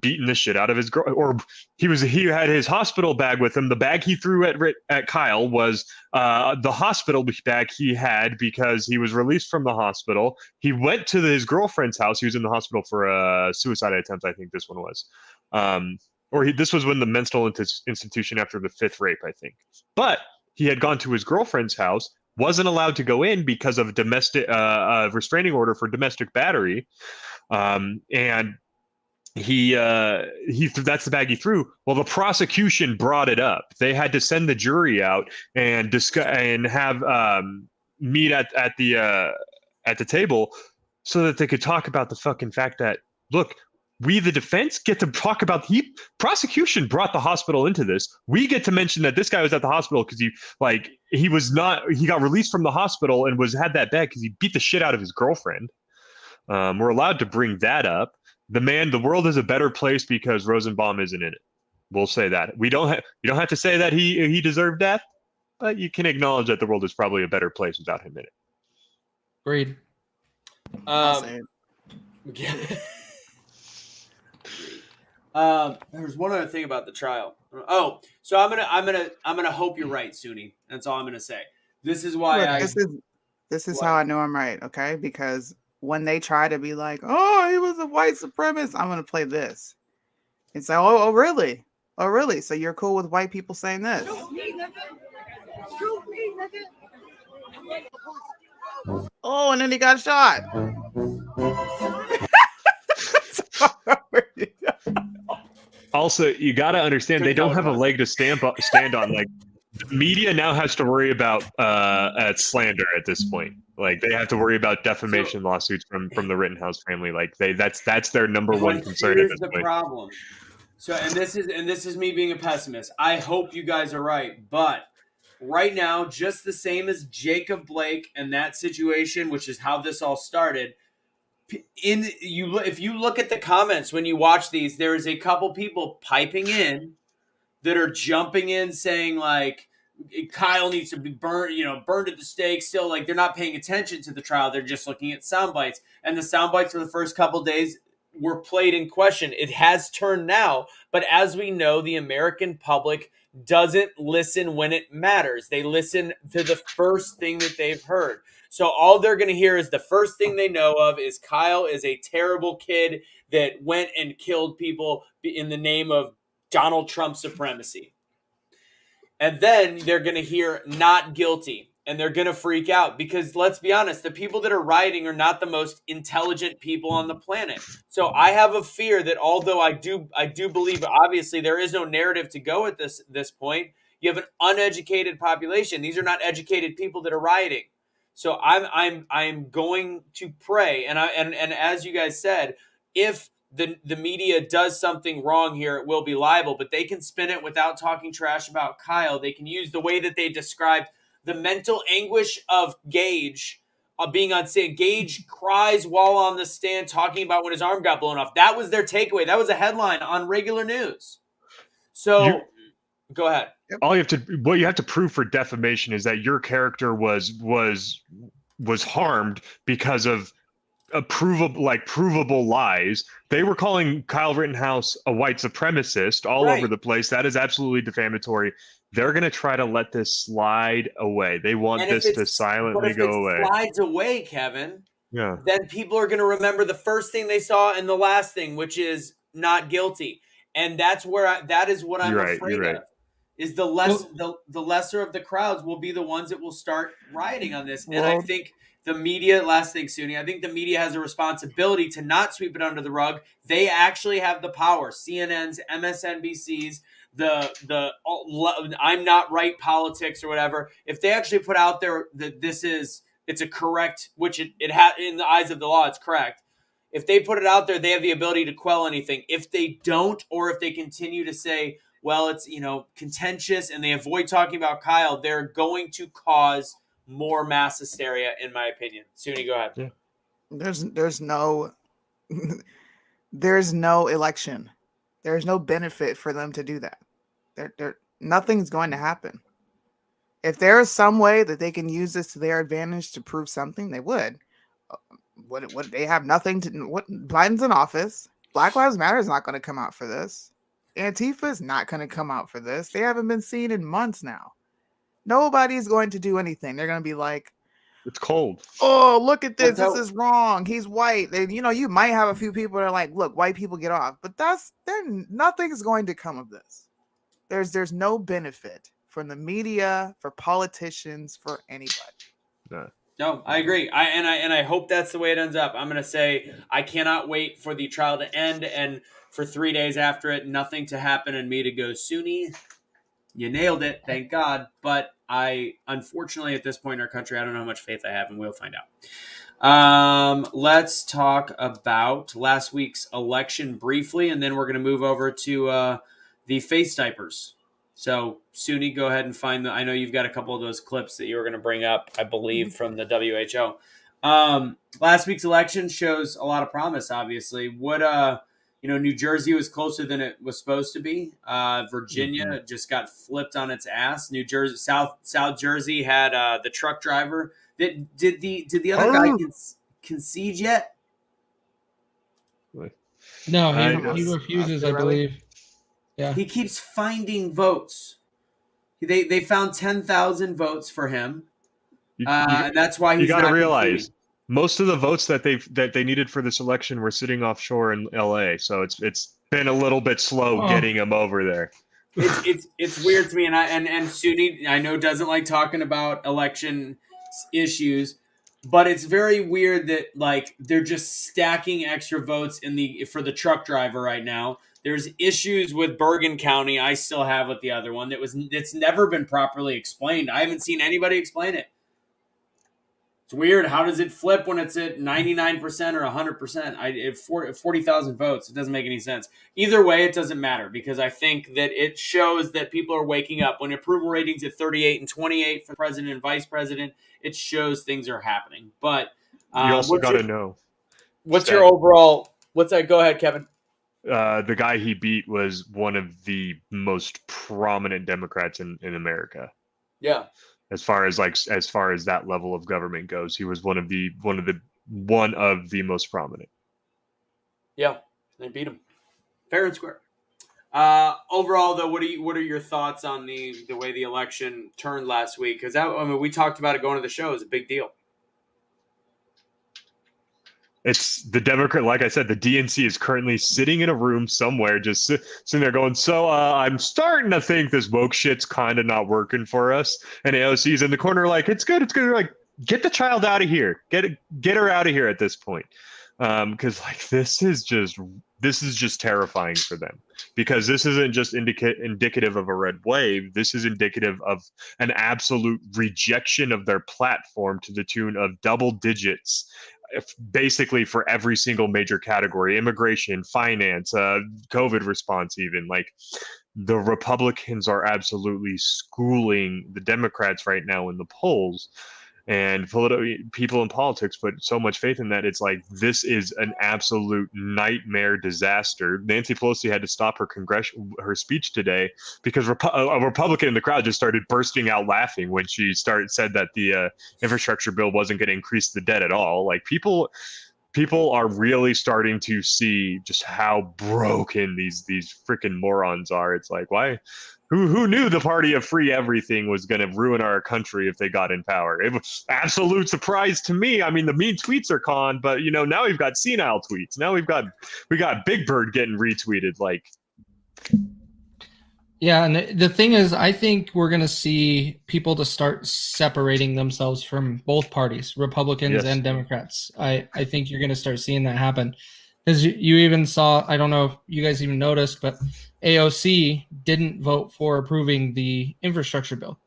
beating the shit out of his girl, or he had his hospital bag with him. The bag he threw at Kyle was the hospital bag he had because he was released from the hospital. He went to his girlfriend's house. He was in the hospital for a suicide attempt. I think this one was. This was when the mental institution after the 5th rape, I think. But he had gone to his girlfriend's house, wasn't allowed to go in because of domestic restraining order for domestic battery, and he that's the bag he threw. Well, the prosecution brought it up. They had to send the jury out and discuss and have meet at the table so that they could talk about the fucking fact that, look, we, the defense, get to talk about prosecution brought the hospital into this. We get to mention that this guy was at the hospital because he got released from the hospital and had that bag because he beat the shit out of his girlfriend. We're allowed to bring that up. The world is a better place because Rosenbaum isn't in it. We'll say that. You don't have to say that he deserved death, but you can acknowledge that the world is probably a better place without him in it. Agreed. I'll say it. There's one other thing about the trial. Oh, so I'm gonna hope you're right, Suni. That's all I'm gonna say. This is why this is how I know I'm right, okay? Because when they try to be like, oh, he was a white supremacist, I'm gonna play this. It's like, oh, really? Oh, really? So you're cool with white people saying this? Oh, and then he got shot. Also, you got to understand they don't have a leg to stand on. Like Media now has to worry about slander at this point. Like they have to worry about defamation lawsuits from the Rittenhouse family. Like that's their number one But concern at here's this the point. problem. So, and this is me being a pessimist. I hope you guys are right, but right now, just the same as Jacob Blake and that situation, which is how this all started. If you look at the comments when you watch these, there is a couple people piping in that are jumping in saying like Kyle needs to be burned at the stake. Still, like they're not paying attention to the trial; they're just looking at sound bites. And the sound bites for the first couple days were played in question. It has turned now, but as we know, the American public doesn't listen when it matters. They listen to the first thing that they've heard. So all they're going to hear is the first thing they know of is Kyle is a terrible kid that went and killed people in the name of Donald Trump supremacy. And then they're going to hear not guilty and they're going to freak out because let's be honest, the people that are rioting are not the most intelligent people on the planet. So I have a fear that although I do believe obviously there is no narrative to go at this point, you have an uneducated population. These are not educated people that are rioting. So I'm going to pray and as you guys said, if the media does something wrong here, it will be liable, but they can spin it without talking trash about Kyle. They can use the way that they described the mental anguish of Gage being on stand. Gage cries while on the stand talking about when his arm got blown off. That was their takeaway. That was a headline on regular news. So go ahead. What you have to prove for defamation is that your character was harmed because of provable lies. They were calling Kyle Rittenhouse a white supremacist all over the place. That is absolutely defamatory. They're going to try to let this slide away. They want this to silently go away. If it slides away, Kevin, yeah, then people are going to remember the first thing they saw and the last thing, which is not guilty. And that's where that is what I'm afraid of. Is the lesser of the crowds will be the ones that will start rioting on this. And I think the media, last thing, Suni, I think the media has a responsibility to not sweep it under the rug. They actually have the power. CNN's, MSNBC's, the I'm not right politics or whatever. If they actually put out there that it's a correct, which it in the eyes of the law, it's correct. If they put it out there, they have the ability to quell anything. If they don't, or if they continue to say, well, it's contentious, and they avoid talking about Kyle, they're going to cause more mass hysteria, in my opinion. Suni, go ahead. Yeah. There's no there's no election. There's no benefit for them to do that. Nothing's going to happen. If there is some way that they can use this to their advantage to prove something, they would. What they have nothing to. What Biden's in office. Black Lives Matter is not going to come out for this. Antifa is not going to come out for this. They haven't been seen in months now. Nobody's going to do anything. They're going to be like, it's cold. Oh, look at this. This is wrong. He's white. And, you might have a few people that are like, look, white people get off. But nothing's going to come of this. There's no benefit from the media, for politicians, for anybody. No, I agree. I hope that's the way it ends up. I'm going to say I cannot wait for the trial to end and for 3 days after it, nothing to happen and me to go, Suni, you nailed it. Thank God. But unfortunately, at this point in our country, I don't know how much faith I have, and we'll find out. Let's talk about last week's election briefly, and then we're going to move over to the face diapers. So, Suni, go ahead and find I know you've got a couple of those clips that you were going to bring up, I believe, from the WHO. Last week's election shows a lot of promise, obviously. New Jersey was closer than it was supposed to be. Virginia just got flipped on its ass. New Jersey, South Jersey had the truck driver. Did the other guy concede yet? No, he refuses, I believe. Yeah, he keeps finding votes. They found 10,000 votes for him, and that's why he's. You got to realize most of the votes that they needed for this election were sitting offshore in LA. So it's been a little bit slow getting them over there. It's weird to me, and Suni, I know, doesn't like talking about election issues, but it's very weird that they're just stacking extra votes for the truck driver right now. There's issues with Bergen County. I still have with the other one it's never been properly explained. I haven't seen anybody explain it. It's weird. How does it flip when it's at 99% or 100%? 40,000 votes. It doesn't make any sense. Either way, it doesn't matter because I think that it shows that people are waking up. When approval ratings at 38 and 28 for president and vice president, it shows things are happening. But you also got to know. What's your overall? What's that? Go ahead, Kevin. The guy he beat was one of the most prominent Democrats in America. Yeah. As far as that level of government goes, he was one of the most prominent. Yeah, they beat him fair and square. Overall, though, what are your thoughts on the way the election turned last week? Because we talked about it going to the show. It was a big deal. It's the Democrat, like I said, the DNC is currently sitting in a room somewhere, just sitting there going, so I'm starting to think this woke shit's kind of not working for us. And AOC's in the corner like, it's good. Like, get the child out of here. Get her out of here at this point. Because like this is just terrifying for them, because this isn't just indicative of a red wave. This is indicative of an absolute rejection of their platform to the tune of double digits, basically for every single major category: immigration, finance, COVID response. Even like the Republicans are absolutely schooling the Democrats right now in the polls. And people in politics put so much faith in that. It's like, this is an absolute nightmare disaster. Nancy Pelosi had to stop her speech today because a Republican in the crowd just started bursting out laughing when she said that the infrastructure bill wasn't going to increase the debt at all. Like, people are really starting to see just how broken these freaking morons are. It's like, why? Who knew the party of free everything was going to ruin our country if they got in power? It was absolute surprise to me. I mean, the mean tweets are gone, but now we've got senile tweets. Now we got Big Bird getting retweeted. Like, yeah, and the thing is, I think we're going to see people to start separating themselves from both parties, Republicans and Democrats. I think you're going to start seeing that happen. Because you even saw, I don't know if you guys even noticed, but AOC didn't vote for approving the infrastructure bill.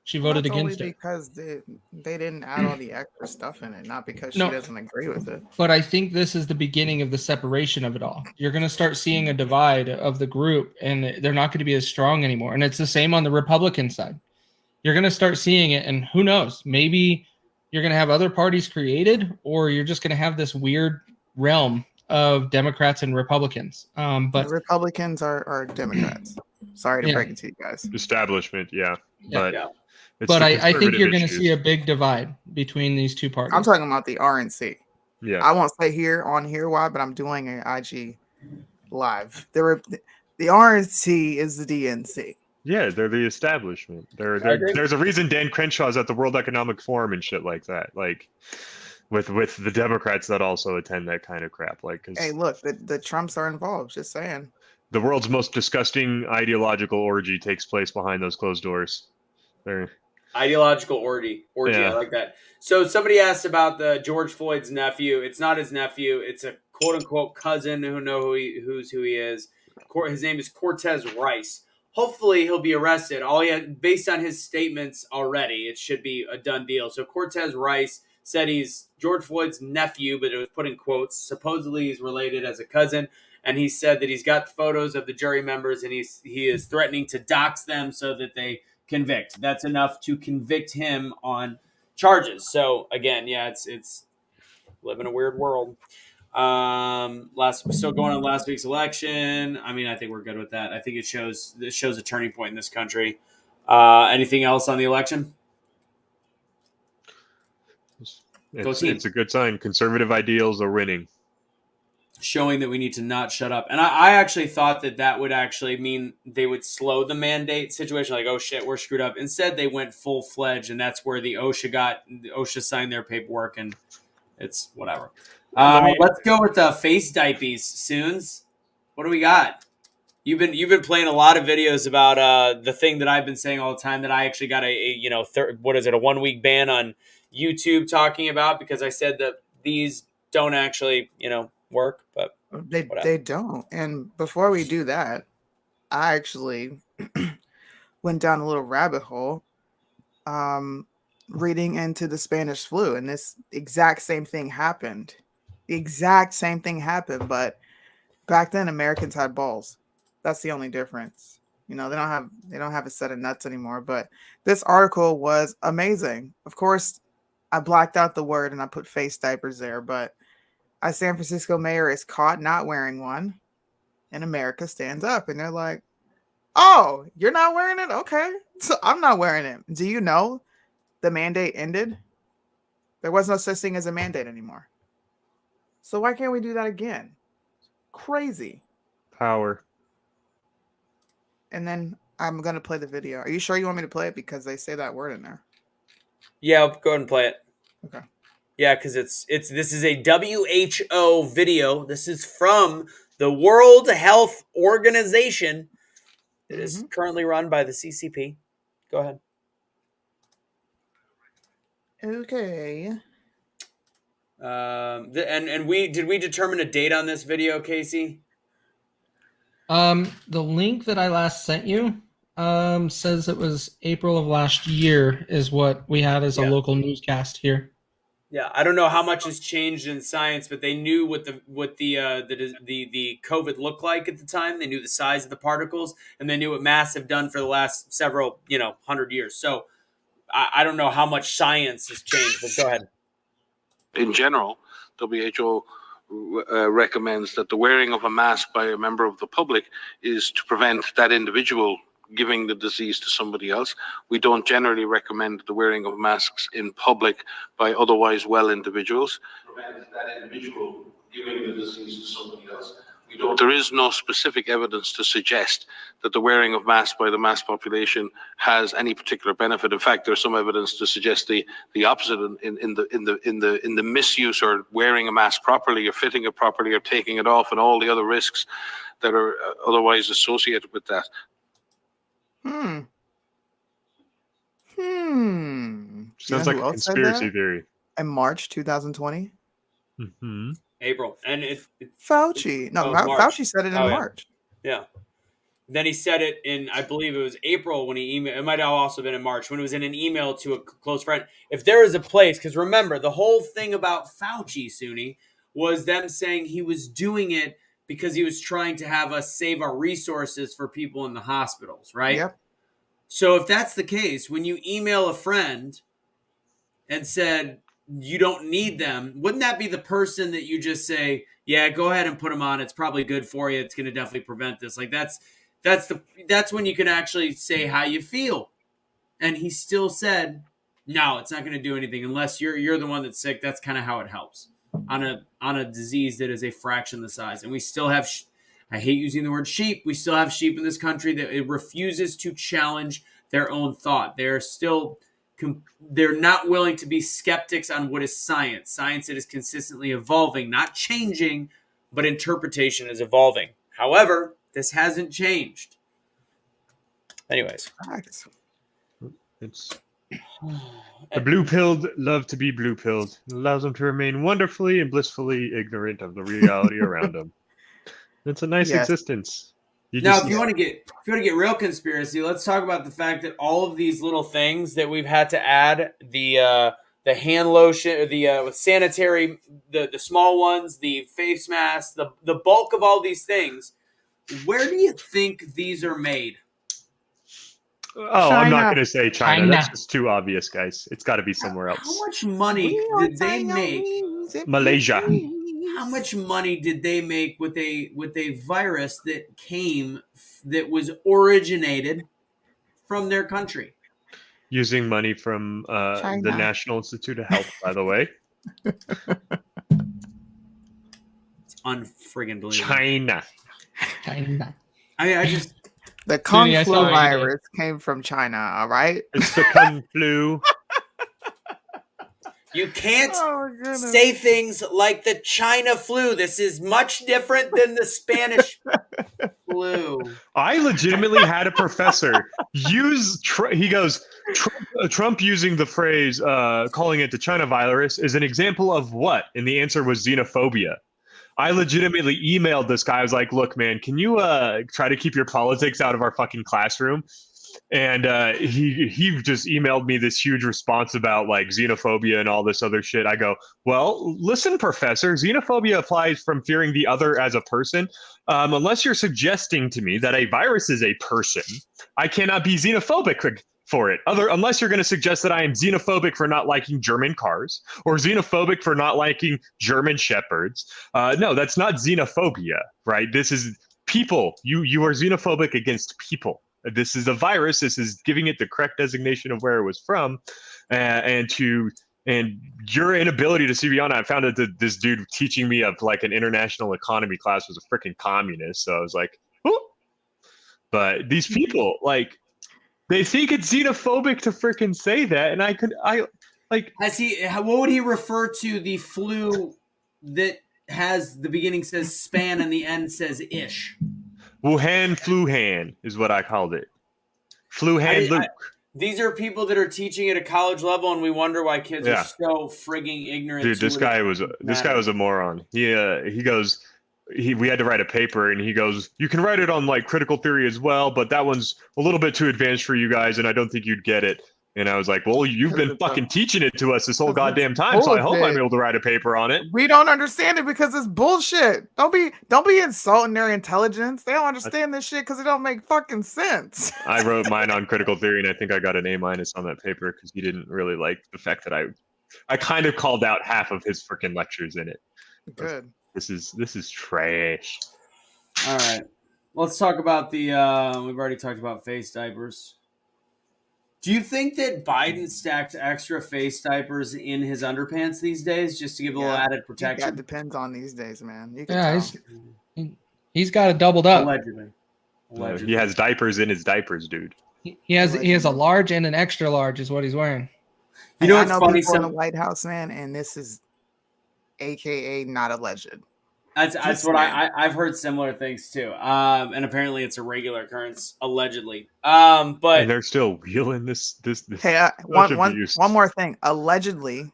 She voted against it. Because they didn't add all the extra stuff in it, not because she doesn't agree with it. But I think this is the beginning of the separation of it all. You're going to start seeing a divide of the group, and they're not going to be as strong anymore. And it's the same on the Republican side. You're going to start seeing it, and who knows? Maybe you're going to have other parties created, or you're just going to have this weird realm of Democrats and Republicans. But the Republicans are Democrats. Sorry to break it to you guys. Establishment, but I think you're going to see a big divide between these two parties. I'm talking about the RNC. Yeah, I won't say on here why, but I'm doing an IG live. The RNC is the DNC. Yeah, they're the establishment. There's a reason Dan Crenshaw's at the World Economic Forum and shit like that. Like, with the Democrats that also attend that kind of crap. Like, hey, look, the Trumps are involved. Just saying. The world's most disgusting ideological orgy takes place behind those closed doors. Ideological orgy. Yeah. I like that. So somebody asked about the George Floyd's nephew. It's not his nephew. It's a quote unquote cousin who who he is. His name is Cortez Rice. Hopefully he'll be arrested. Based on his statements already, it should be a done deal. So Cortez Rice said he's George Floyd's nephew, but it was put in quotes. Supposedly he's related as a cousin. And he said that he's got photos of the jury members, and he is threatening to dox them so that they convict. That's enough to convict him on charges. So again, it's live in a weird world. Still going on last week's election. I mean, I think we're good with that. I think it shows a turning point in this country. Anything else on the election? It's a good sign. Conservative ideals are winning. Showing that we need to not shut up. And I actually thought that would actually mean they would slow the mandate situation. Like, oh shit, we're screwed up. Instead, they went full-fledged, and that's where the OSHA signed their paperwork, and it's whatever. Let's go with the face diapies, Soons. What do we got? You've been playing a lot of videos about the thing that I've been saying all the time, that I actually got a 1 week ban on YouTube talking about, because I said that these don't actually, work, but They whatever. don't. And before we do that, I actually went down a little rabbit hole, reading into the Spanish flu, and this exact same thing happened. The exact same thing happened, but back then Americans had balls. That's the only difference. You know, they don't have a set of nuts anymore. But this article was amazing. Of course, I blacked out the word and I put face diapers there, but a San Francisco mayor is caught not wearing one, and America stands up, and they're like, "Oh, you're not wearing it? Okay, so I'm not wearing it." Do you know the mandate ended? There was no such thing as a mandate anymore. So why can't we do that again? Crazy. Power. And then I'm gonna play the video. Are you sure you want me to play it? Because they say that word in there. Yeah, I'll go ahead and play it. Okay. Yeah, because this is a WHO video. This is from the World Health Organization. It is currently run by the CCP. Go ahead. Okay. And we determine a date on this video, Casey? The link that I last sent you says it was April of last year is what we had as a local newscast here. Yeah, I don't know how much has changed in science, but they knew what the COVID looked like at the time. They knew the size of the particles, and they knew what masks have done for the last several 100 years. So I don't know how much science has changed, but go ahead. In general, WHO recommends that the wearing of a mask by a member of the public is to prevent that individual giving the disease to somebody else. We don't generally recommend the wearing of masks in public by otherwise well individuals. Prevent that individual giving the disease to somebody else. There is no specific evidence to suggest that the wearing of masks by the mass population has any particular benefit. In fact, there's some evidence to suggest the opposite in the misuse or wearing a mask properly or fitting it properly or taking it off and all the other risks that are otherwise associated with that. Sounds like a conspiracy theory. In March 2020? April. And Fauci. No, Fauci said it in March. Yeah. Then he said it in, I believe it was April when he emailed. It might have also been in March when it was in an email to a close friend. If there is a place, because remember, the whole thing about Fauci, Suni, was them saying he was doing it because he was trying to have us save our resources for people in the hospitals, right? Yep. So if that's the case, when you email a friend and said you don't need them, wouldn't that be the person that you just say, yeah, go ahead and put them on. It's probably good for you. It's going to definitely prevent this. Like that's when you can actually say how you feel. And he still said, no, it's not going to do anything unless you're the one that's sick. That's kind of how it helps on a disease that is a fraction the size. And we still have, I hate using the word sheep. We still have sheep in this country that it refuses to challenge their own thought. They're not willing to be skeptics on what is science. Science that is consistently evolving, not changing, but interpretation is evolving. However, this hasn't changed. Anyways. It's the blue-pilled love to be blue-pilled. It allows them to remain wonderfully and blissfully ignorant of the reality around them. It's a nice existence. If you want to get real conspiracy, let's talk about the fact that all of these little things that we've had to add, the hand lotion, the sanitary, the small ones, the face masks, the bulk of all these things, where do you think these are made? Oh, China. I'm not going to say China. That's just too obvious, guys. It's got to be somewhere else. How much money did they make? Malaysia. How much money did they make with a virus that was originated from their country? Using money from the National Institute of Health, by the way. It's unfriggin' believable. China. I mean, I just the Kung Flu virus came from China. All right, it's the Kung Flu. You can't say things like the China flu. This is much different than the Spanish flu. I legitimately had a professor he goes, Trump using the phrase, calling it the China virus is an example of what? And the answer was xenophobia. I legitimately emailed this guy. I was like, "Look, man, can you try to keep your politics out of our fucking classroom?" And he just emailed me this huge response about like xenophobia and all this other shit. I go, well, listen, professor, xenophobia applies from fearing the other as a person. Unless you're suggesting to me that a virus is a person, I cannot be xenophobic for it. Unless you're going to suggest that I am xenophobic for not liking German cars or xenophobic for not liking German shepherds. No, that's not xenophobia, right? This is people. You are xenophobic against people. This is a virus. This is giving it the correct designation of where it was from, and your inability to see beyond. I found out that this dude teaching me of like an international economy class was a freaking communist. So I was like, "Whoop." But these people, like, they think it's xenophobic to freaking say that, and I like. What would he refer to the flu that has the beginning says span and the end says ish? Wuhan Fluhan is what I called it. Fluhan Luke. These are people that are teaching at a college level, and we wonder why kids are so frigging ignorant. Dude, this guy was a moron. He goes, we had to write a paper, and he goes, you can write it on like critical theory as well, but that one's a little bit too advanced for you guys, and I don't think you'd get it. And I was like, well, you've been fucking teaching it to us this whole goddamn time, so I hope I'm able to write a paper on it. We don't understand it because it's bullshit. Don't be insulting their intelligence. They don't understand this shit because it don't make fucking sense. I wrote mine on critical theory, and I think I got an A- on that paper because he didn't really like the fact that I kind of called out half of his freaking lectures in it. Good. This is trash. All right, let's talk about the. We've already talked about face diapers. Do you think that Biden stacked extra face diapers in his underpants these days just to give a little added protection? That depends on these days, man. You can tell. He's got it doubled up. Allegedly. He has diapers in his diapers, dude. He has a large and an extra large is what he's wearing. You know what's funny? People in the White House, man, and this is AKA not alleged. That's what I've heard similar things too. And apparently it's a regular occurrence, allegedly. But and they're still wheeling this. Hey, one more thing. Allegedly,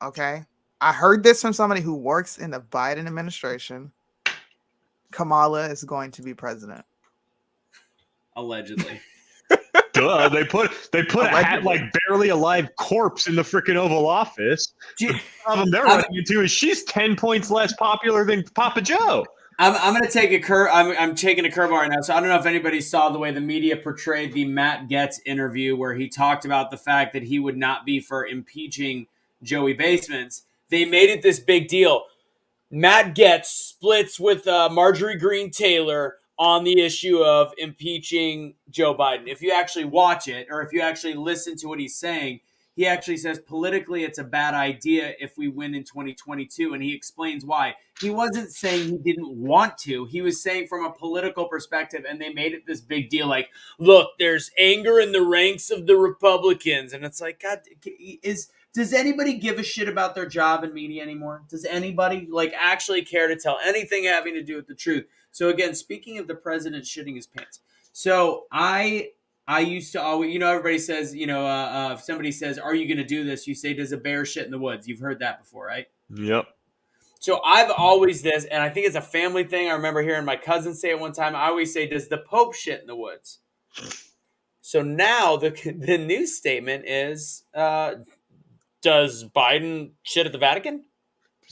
okay. I heard this from somebody who works in the Biden administration. Kamala is going to be president. Allegedly. Duh, they put a like barely alive corpse in the freaking Oval Office. The problem they're running into is she's 10 points less popular than Papa Joe. I'm going to take a curve. I'm taking a curve right now. So I don't know if anybody saw the way the media portrayed the Matt Gaetz interview where he talked about the fact that he would not be for impeaching Joey Basements. They made it this big deal. Matt Gaetz splits with Marjorie Greene Taylor on the issue of impeaching Joe Biden. If you actually watch it, or if you actually listen to what he's saying, he actually says politically it's a bad idea if we win in 2022, and he explains why. He wasn't saying he didn't want to. He was saying from a political perspective, and they made it this big deal like, look, there's anger in the ranks of the Republicans. And it's like, God, does anybody give a shit about their job in media anymore? Does anybody actually care to tell anything having to do with the truth? So again, speaking of the president shitting his pants. So I used to always, everybody says, if somebody says, are you going to do this? You say, does a bear shit in the woods? You've heard that before, right? Yep. So I've always this, and I think it's a family thing. I remember hearing my cousin say it one time. I always say, does the Pope shit in the woods? So now the new statement is, does Biden shit at the Vatican?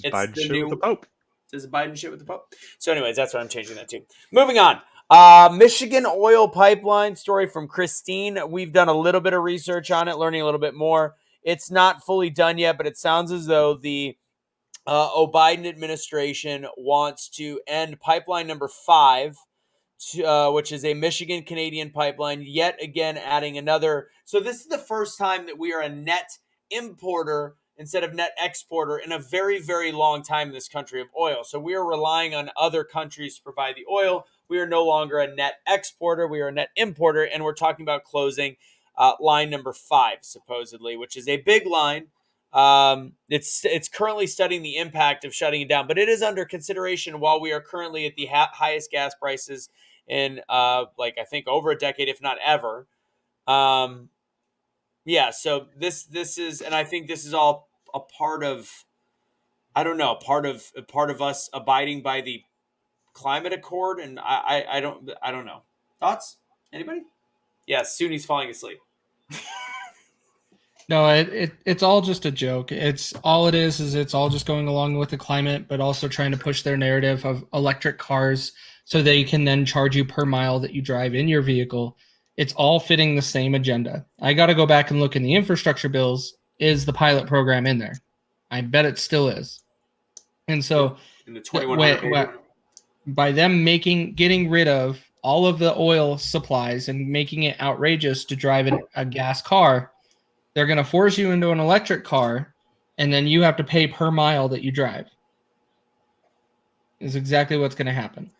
Does Biden shit with the Pope? Does Biden shit with the Pope? So anyways, that's what I'm changing that to. Moving on. Michigan oil pipeline story from Christine. We've done a little bit of research on it, learning a little bit more. It's not fully done yet, but it sounds as though the Biden administration wants to end pipeline number 5, which is a Michigan-Canadian pipeline, yet again adding another. So this is the first time that we are a net importer instead of net exporter in a very, very long time in this country of oil. So we are relying on other countries to provide the oil. We are no longer a net exporter. We are a net importer, and we're talking about closing line number 5, supposedly, which is a big line. It's currently studying the impact of shutting it down, but it is under consideration while we are currently at the highest gas prices in, I think, over a decade, if not ever. Yeah, so this is, and I think this is all a part of I don't know, part of us abiding by the climate accord, and I don't know. Thoughts? Anybody? Yes, Suni's falling asleep. No, it's all just a joke. It's all it is it's all just going along with the climate, but also trying to push their narrative of electric cars so they can then charge you per mile that you drive in your vehicle. It's all fitting the same agenda. I got to go back and look in the infrastructure bills. Is the pilot program in there? I bet it still is. And so in the 2100 by them getting rid of all of the oil supplies and making it outrageous to drive a gas car, they're going to force you into an electric car, and then you have to pay per mile that you drive. Is exactly what's going to happen.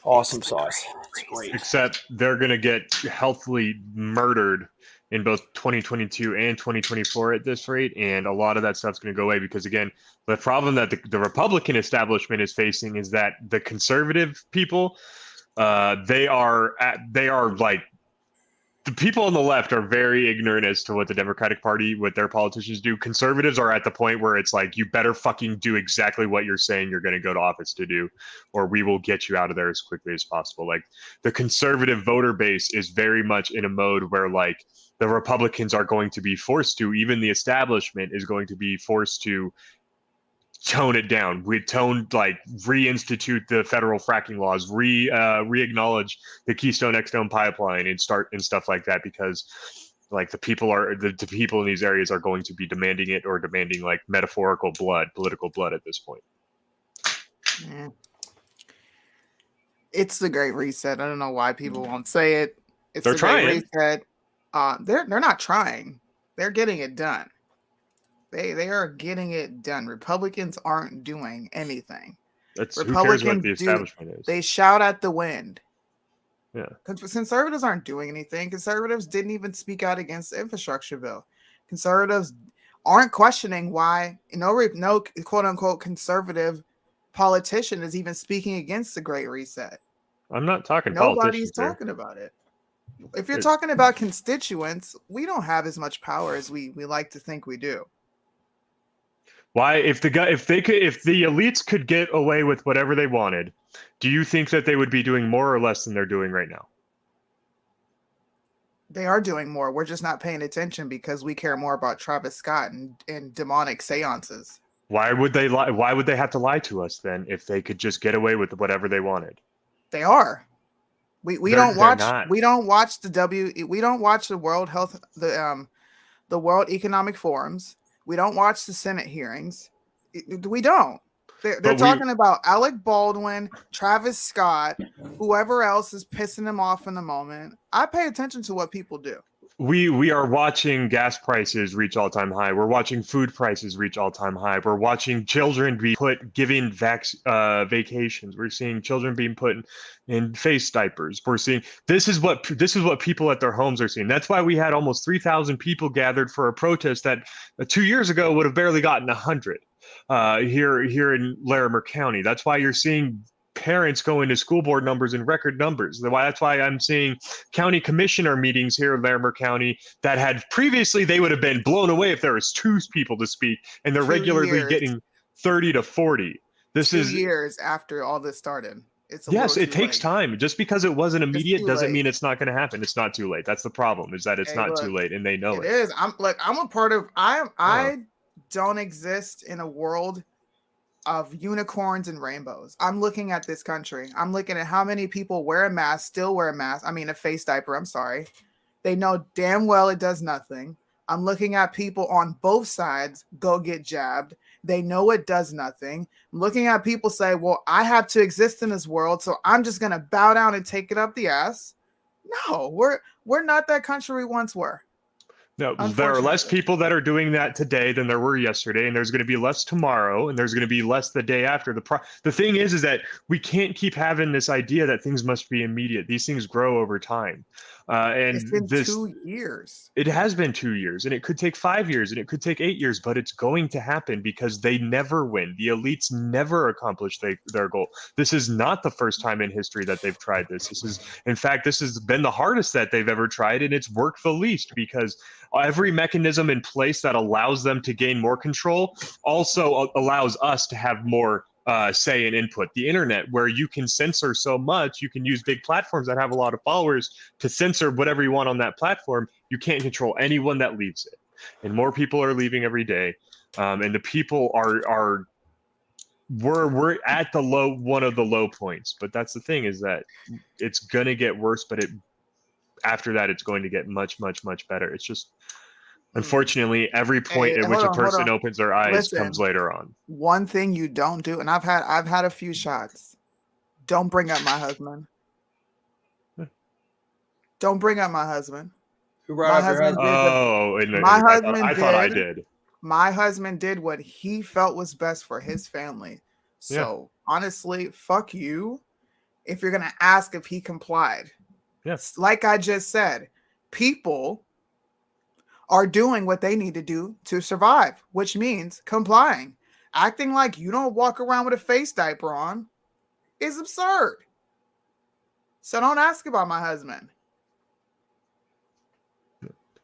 Awesome sauce. That's great. Except they're going to get healthily murdered in both 2022 and 2024 at this rate, and a lot of that stuff's going to go away because, again, the problem that the Republican establishment is facing is that the conservative people, they are like, the people on the left are very ignorant as to what the Democratic Party, what their politicians do. Conservatives are at the point where it's like, you better fucking do exactly what you're saying you're going to go to office to do, or we will get you out of there as quickly as possible. Like, the conservative voter base is very much in a mode where, like, the Republicans are going to be forced to, even the establishment is going to be forced to tone it down. We reinstitute the federal fracking laws, re-acknowledge the Keystone XL pipeline and stuff like that, because like the people in these areas are going to be demanding it, or demanding like metaphorical political blood at this point. Yeah. It's the Great Reset. I don't know why people won't say it. They're trying. Great Reset. They're not trying. They're getting it done. They are getting it done. Republicans aren't doing anything. Who cares what the establishment is? They shout at the wind. Yeah. Conservatives aren't doing anything. Conservatives didn't even speak out against the infrastructure bill. Conservatives aren't questioning why no quote unquote conservative politician is even speaking against the Great Reset. I'm not talking Nobody's politicians here. talking about it. If you're talking about constituents, we don't have as much power as we like to think we do. Why, if the elites could get away with whatever they wanted, do you think that they would be doing more or less than they're doing right now? They are doing more. We're just not paying attention because we care more about Travis Scott and demonic seances. Why would they lie? Why would they have to lie to us then if they could just get away with whatever they wanted? They are. We don't watch the World Health the World Economic Forums. We don't watch the Senate hearings. We don't. They're talking about Alec Baldwin, Travis Scott, whoever else is pissing them off in the moment. I pay attention to what people do. We are watching gas prices reach all-time high. We're watching food prices reach all-time high. We're watching children be given vacations. We're seeing children being put in face diapers. We're seeing this is what people at their homes are seeing. That's why we had almost 3,000 people gathered for a protest that 2 years ago would have barely gotten 100 here in Larimer County. That's why you're seeing parents go into school board numbers in record numbers. That's why I'm seeing county commissioner meetings here in Larimer County that had previously, they would have been blown away if there was 2 people to speak, and they're regularly getting 30 to 40. This is 2 years after all this started. Yes, it takes time. Just because it wasn't immediate doesn't mean it's not going to happen. It's not too late. That's the problem, is that it's not too late, and they know it. It is. I'm a part of. I don't exist in a world of unicorns and rainbows. I'm looking at this country. I'm looking at how many people wear a mask, still wear a mask. I mean, a face diaper. I'm sorry. They know damn well it does nothing. I'm looking at people on both sides go get jabbed. They know it does nothing. I'm looking at people say, well, I have to exist in this world, so I'm just going to bow down and take it up the ass. No, we're not that country we once were. No, there are less people that are doing that today than there were yesterday, and there's going to be less tomorrow, and there's going to be less the day after. The thing is that we can't keep having this idea that things must be immediate. These things grow over time. It's And been this 2 years. it has been 2 years, and it could take 5 years, and it could take 8 years, but it's going to happen because they never win. The elites never accomplish their goal. This is not the first time in history that they've tried this. In fact, this has been the hardest that they've ever tried, and it's worked the least because every mechanism in place that allows them to gain more control also allows us to have more say and input. The internet, where you can censor so much, you can use big platforms that have a lot of followers to censor whatever you want on that platform. You can't control anyone that leaves it, and more people are leaving every day. And the people are we're at the one of the low points. But that's the thing, is that it's gonna get worse, but after that it's going to get much, much, much better. It's just, unfortunately, every point Hey, at which hold a on, hold person on. opens their eyes comes Listen, later on. one thing you don't do, and I've had a few shots. Don't bring up my husband. Don't bring up my husband. Who brought My up your husband husband? did Oh, in the my guy, husband I thought I did. did. My husband did what he felt was best for his family. Yeah. So honestly, fuck you if you're gonna ask if he complied. Yeah. Like I just said, people are doing what they need to do to survive, which means complying. Acting like you don't walk around with a face diaper on is absurd. So don't ask about my husband.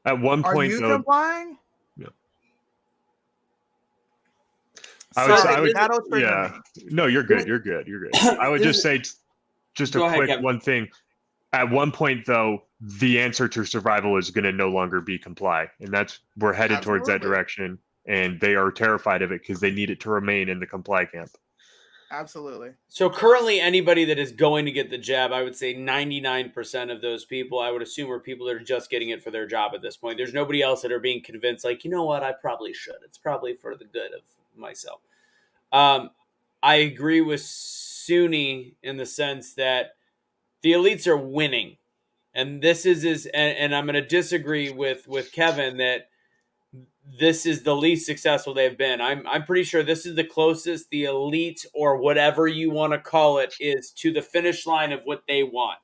At one Are point, you though, complying? Yeah. So that'll trigger me. No, you're good. You're good. You're good. I would just say, just a Go ahead, quick Kevin. one thing. At one point, though, the answer to survival is going to no longer be comply, and we're headed towards that Absolutely. direction. And they are terrified of it because they need it to remain in the comply camp. Absolutely. So currently, anybody that is going to get the jab, I would say 99% of those people, I would assume, are people that are just getting it for their job at this point. There's nobody else that are being convinced, like, you know what, I probably should. It's probably for the good of myself. I agree with Suni in the sense that the elites are winning. And this and I'm going to disagree with Kevin that this is the least successful they've been. I'm pretty sure this is the closest the elite, or whatever you want to call it, is to the finish line of what they want.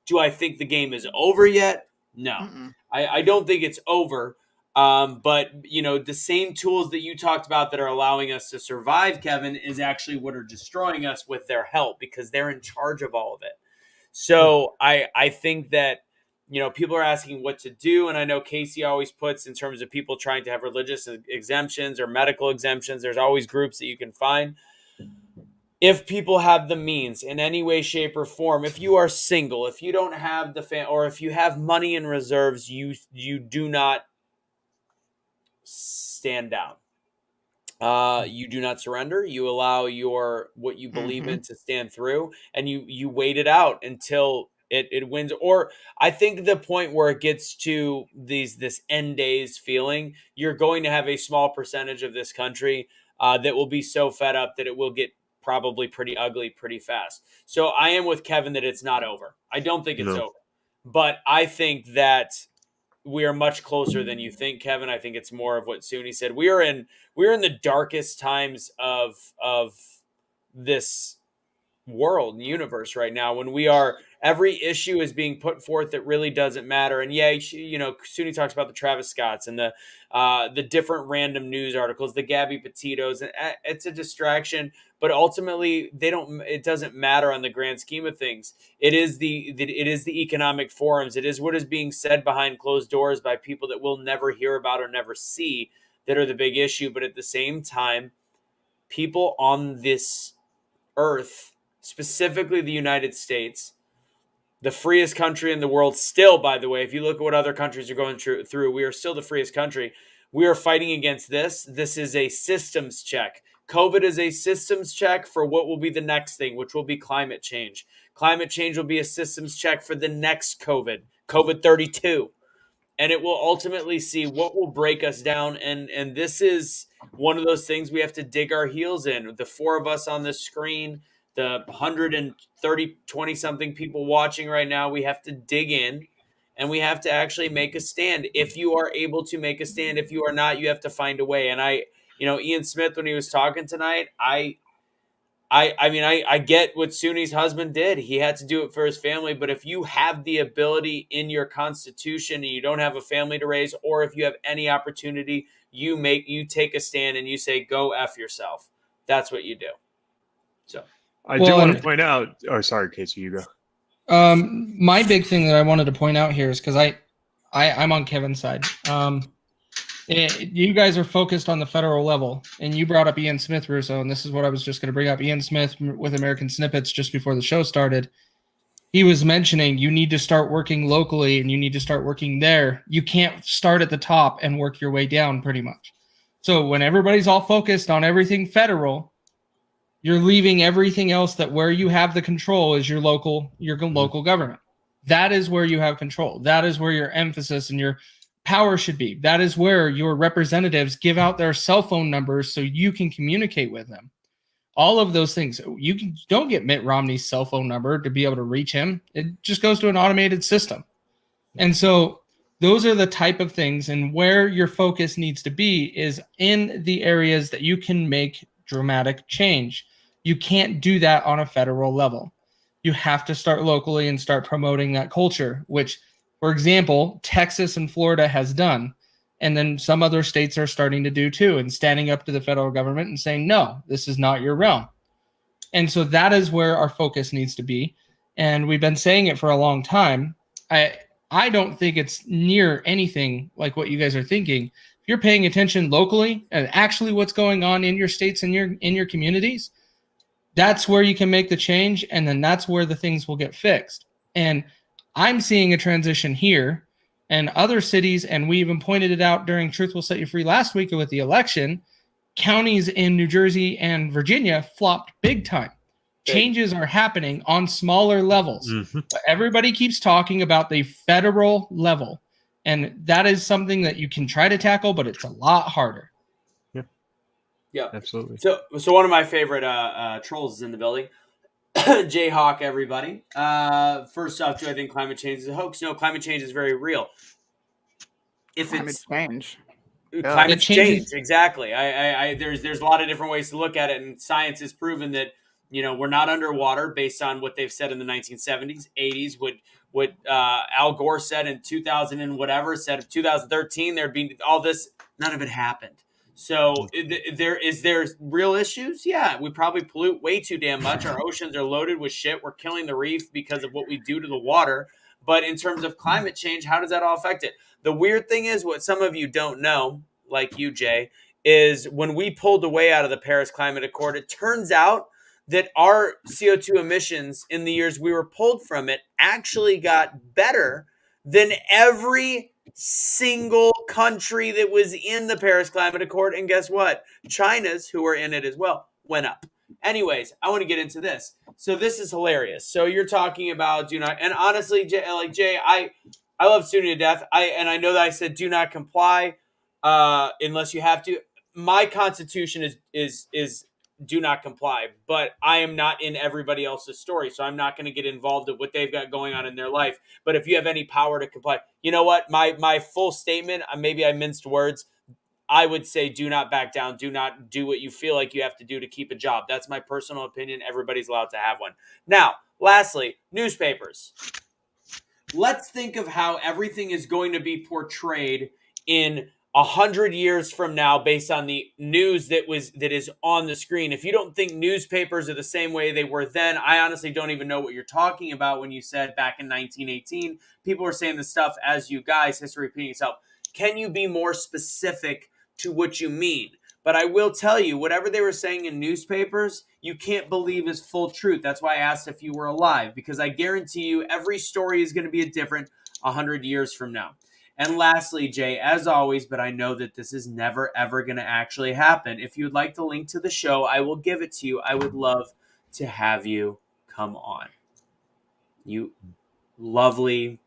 Do I think the game is over yet? No. I don't think it's over. But the same tools that you talked about that are allowing us to survive, Kevin, is actually what are destroying us with their help, because they're in charge of all of it. So I think that people are asking what to do, and I know Casey always puts, in terms of people trying to have religious exemptions or medical exemptions, there's always groups that you can find. If people have the means in any way, shape, or form, if you are single, if you don't have or if you have money in reserves, you do not stand down. You do not surrender. You allow what you believe in to stand through, and you wait it out until it wins. Or I think the point where it gets to this end days feeling, you're going to have a small percentage of this country that will be so fed up that it will get probably pretty ugly pretty fast. So I am with Kevin that it's not over. I don't think it's over, but I think that we are much closer than you think, Kevin. I think it's more of what Suni said. We're in the darkest times of this world and universe right now, when every issue is being put forth that really doesn't matter. And Suni talks about the Travis Scotts and the different random news articles, the Gabby Petitos, and it's a distraction, but ultimately it doesn't matter on the grand scheme of things. It is the economic forums. It is what is being said behind closed doors by people that we'll never hear about or never see that are the big issue. But at the same time, people on this earth, specifically the United States, the freest country in the world still, by the way, if you look at what other countries are going through, we are still the freest country. We are fighting against this. This is a systems check. COVID is a systems check for what will be the next thing, which will be climate change. Climate change will be a systems check for the next COVID 32. And it will ultimately see what will break us down. And this is one of those things we have to dig our heels in. The four of us on the screen, the 130, 20-something people watching right now, we have to dig in, and we have to actually make a stand. If you are able to make a stand, if you are not, you have to find a way. And Ian Smith, when he was talking tonight, I I get what Sunni's husband did. He had to do it for his family. But if you have the ability in your constitution and you don't have a family to raise, or if you have any opportunity, you take a stand and you say, go F yourself. That's what you do. So I do want to point out. Oh, sorry, Casey, you go. My big thing that I wanted to point out here is because I'm on Kevin's side. You guys are focused on the federal level, and you brought up Ian Smith, Russo, and this is what I was just going to bring up. Ian Smith with American Snippets just before the show started. He was mentioning you need to start working locally and you need to start working there. You can't start at the top and work your way down pretty much. So when everybody's all focused on everything federal, you're leaving everything else that where you have the control is your local government. That is where you have control. That is where your emphasis and your power should be. That is where your representatives give out their cell phone numbers so you can communicate with them. All of those things. Don't get Mitt Romney's cell phone number to be able to reach him. It just goes to an automated system. And so those are the type of things, and where your focus needs to be is in the areas that you can make dramatic change. You can't do that on a federal level. You have to start locally and start promoting that culture, which, for example, Texas and Florida has done. And then some other states are starting to do too, and standing up to the federal government and saying, no, this is not your realm. And so that is where our focus needs to be. And we've been saying it for a long time. I don't think it's near anything like what you guys are thinking. If you're paying attention locally and actually what's going on in your states and in your communities, that's where you can make the change. And then that's where the things will get fixed. And I'm seeing a transition here and other cities, and we even pointed it out during Truth Will Set You Free last week with the election. Counties in New Jersey and Virginia flopped big time. Changes are happening on smaller levels. Mm-hmm. But everybody keeps talking about the federal level, and that is something that you can try to tackle, but it's a lot harder. Yeah, absolutely. So one of my favorite trolls is in the building. Jayhawk, everybody. First off, do I think climate change is a hoax? No, climate change is very real. Climate change, exactly. There's a lot of different ways to look at it, and science has proven that we're not underwater based on what they've said in the 1970s, 80s. What Al Gore said in 2000 and whatever said in 2013 there'd be all this. None of it happened. So there real issues? Yeah, we probably pollute way too damn much. Our oceans are loaded with shit. We're killing the reef because of what we do to the water. But in terms of climate change, how does that all affect it? The weird thing is, what some of you don't know, like you, Jay, is when we pulled away out of the Paris Climate Accord, it turns out that our CO2 emissions in the years we were pulled from it actually got better than every single country that was in the Paris Climate Accord. And guess what? China's, who are in it as well, went up. Anyways, I want to get into this. So this is hilarious. So you're talking about do not, and honestly, Jay, I love Sunni to death. I know that I said do not comply unless you have to. My constitution is do not comply, but I am not in everybody else's story, so I'm not going to get involved in what they've got going on in their life. But if you have any power to comply, you know what? My full statement, maybe I minced words. I would say do not back down. Do not do what you feel like you have to do to keep a job. That's my personal opinion. Everybody's allowed to have one. Now, lastly, newspapers. Let's think of how everything is going to be portrayed in 100 years from now based on the news that is on the screen. If you don't think newspapers are the same way they were then, I honestly don't even know what you're talking about when you said back in 1918. People are saying this stuff as you guys, history repeating itself. Can you be more specific to what you mean? But I will tell you, whatever they were saying in newspapers, you can't believe is full truth. That's why I asked if you were alive, because I guarantee you every story is going to be a different 100 years from now. And lastly, Jay, as always, but I know that this is never, ever going to actually happen. If you'd like the link to the show, I will give it to you. I would love to have you come on. You lovely,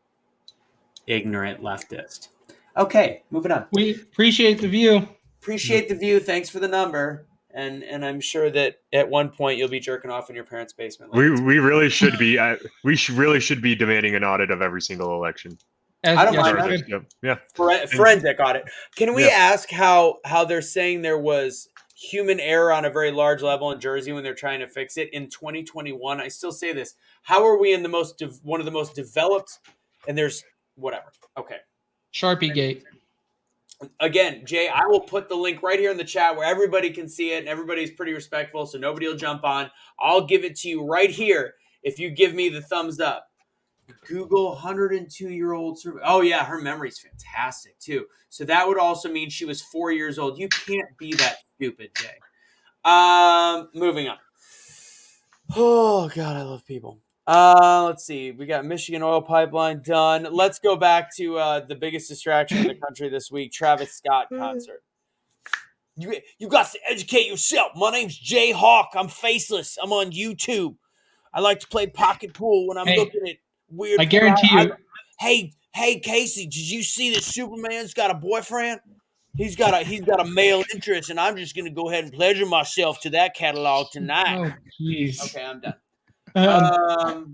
ignorant leftist. Okay, moving on. We appreciate the view. Appreciate the view. Thanks for the number. And I'm sure that at one point you'll be jerking off in your parents' basement. We really should be. Really should be demanding an audit of every single election. I don't mind. Yeah. Forensic audit. Can we ask how they're saying there was human error on a very large level in Jersey when they're trying to fix it. In 2021, I still say this. How are we in one of the most developed, and there's whatever. Okay. Sharpie Gate. Again, Jay, I will put the link right here in the chat where everybody can see it, and everybody's pretty respectful, so nobody will jump on. I'll give it to you right here if you give me the thumbs up. Google 102-year-old. Oh, yeah, her memory's fantastic, too. So that would also mean she was 4 years old. You can't be that stupid, Jay. Moving on. Oh, God, I love people. Let's see. We got Michigan oil pipeline done. Let's go back to the biggest distraction in the country this week, Travis Scott concert. You got to educate yourself. My name's Jay Hawk. I'm faceless. I'm on YouTube. I like to play pocket pool when I'm looking at weird. I guarantee you. Hey, Casey, did you see that Superman's got a boyfriend? He's got a male interest, and I'm just gonna go ahead and pleasure myself to that catalog tonight. Oh, jeez. Okay, I'm done.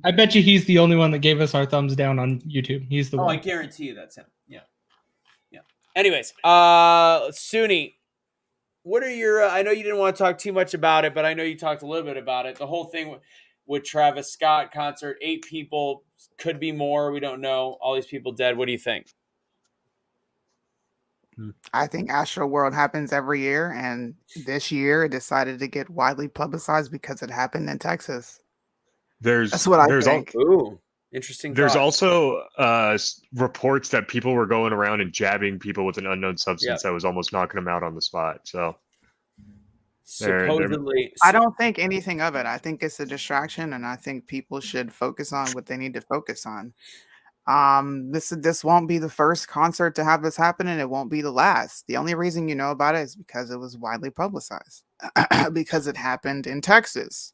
I bet you he's the only one that gave us our thumbs down on YouTube. He's the one. I guarantee you that's him. Yeah. Anyways, Suni, what are your? I know you didn't want to talk too much about it, but I know you talked a little bit about it. The whole thing with Travis Scott concert, 8 people, could be more. We don't know. All these people dead. What do you think? I think Astro World happens every year, and this year it decided to get widely publicized because it happened in Texas. That's what I think. Ooh, interesting. There's also reports that people were going around and jabbing people with an unknown substance that was almost knocking them out on the spot. So supposedly, I don't think anything of it. I think it's a distraction, and I think people should focus on what they need to focus on. This won't be the first concert to have this happen, and it won't be the last. The only reason you know about it is because it was widely publicized because it happened in Texas.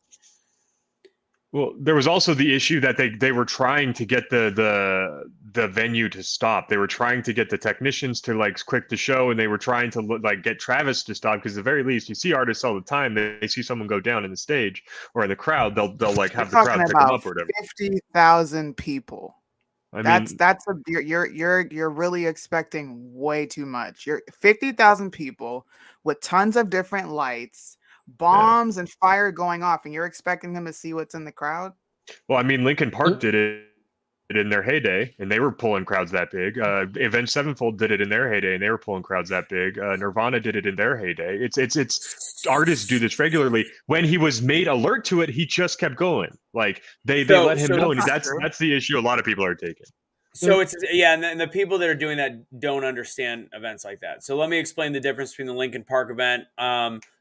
Well, there was also the issue that they were trying to get the venue to stop. They were trying to get the technicians to quit the show, and they were trying to get Travis to stop, because at the very least, you see artists all the time. They see someone go down in the stage or in the crowd, they'll have the crowd pick them up or whatever. 50,000 people. I mean, you're really expecting way too much. You're 50,000 people with tons of different lights, bombs and fire going off, and you're expecting them to see what's in the crowd. Well, I mean, Linkin Park did it in their heyday, and they were pulling crowds that big. Avenged Sevenfold did it in their heyday, and they were pulling crowds that big. Nirvana did it in their heyday. It's artists do this regularly. When he was made alert to it, he just kept going. They let him know, and that's the issue a lot of people are taking. So and the people that are doing that don't understand events like that. So let me explain the difference between the Linkin Park event.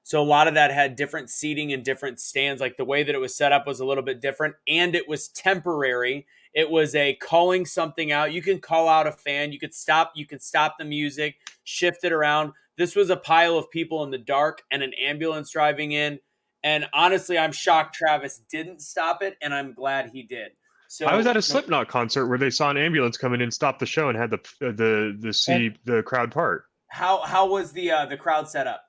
So a lot of that had different seating and different stands. The way that it was set up was a little bit different, and it was temporary. It was a calling something out. You can call out a fan. You could stop the music, shift it around. This was a pile of people in the dark and an ambulance driving in. And honestly, I'm shocked Travis didn't stop it, and I'm glad he did. So I was at a Slipknot concert where they saw an ambulance come in and stop the show and had the crowd part. How was the crowd set up?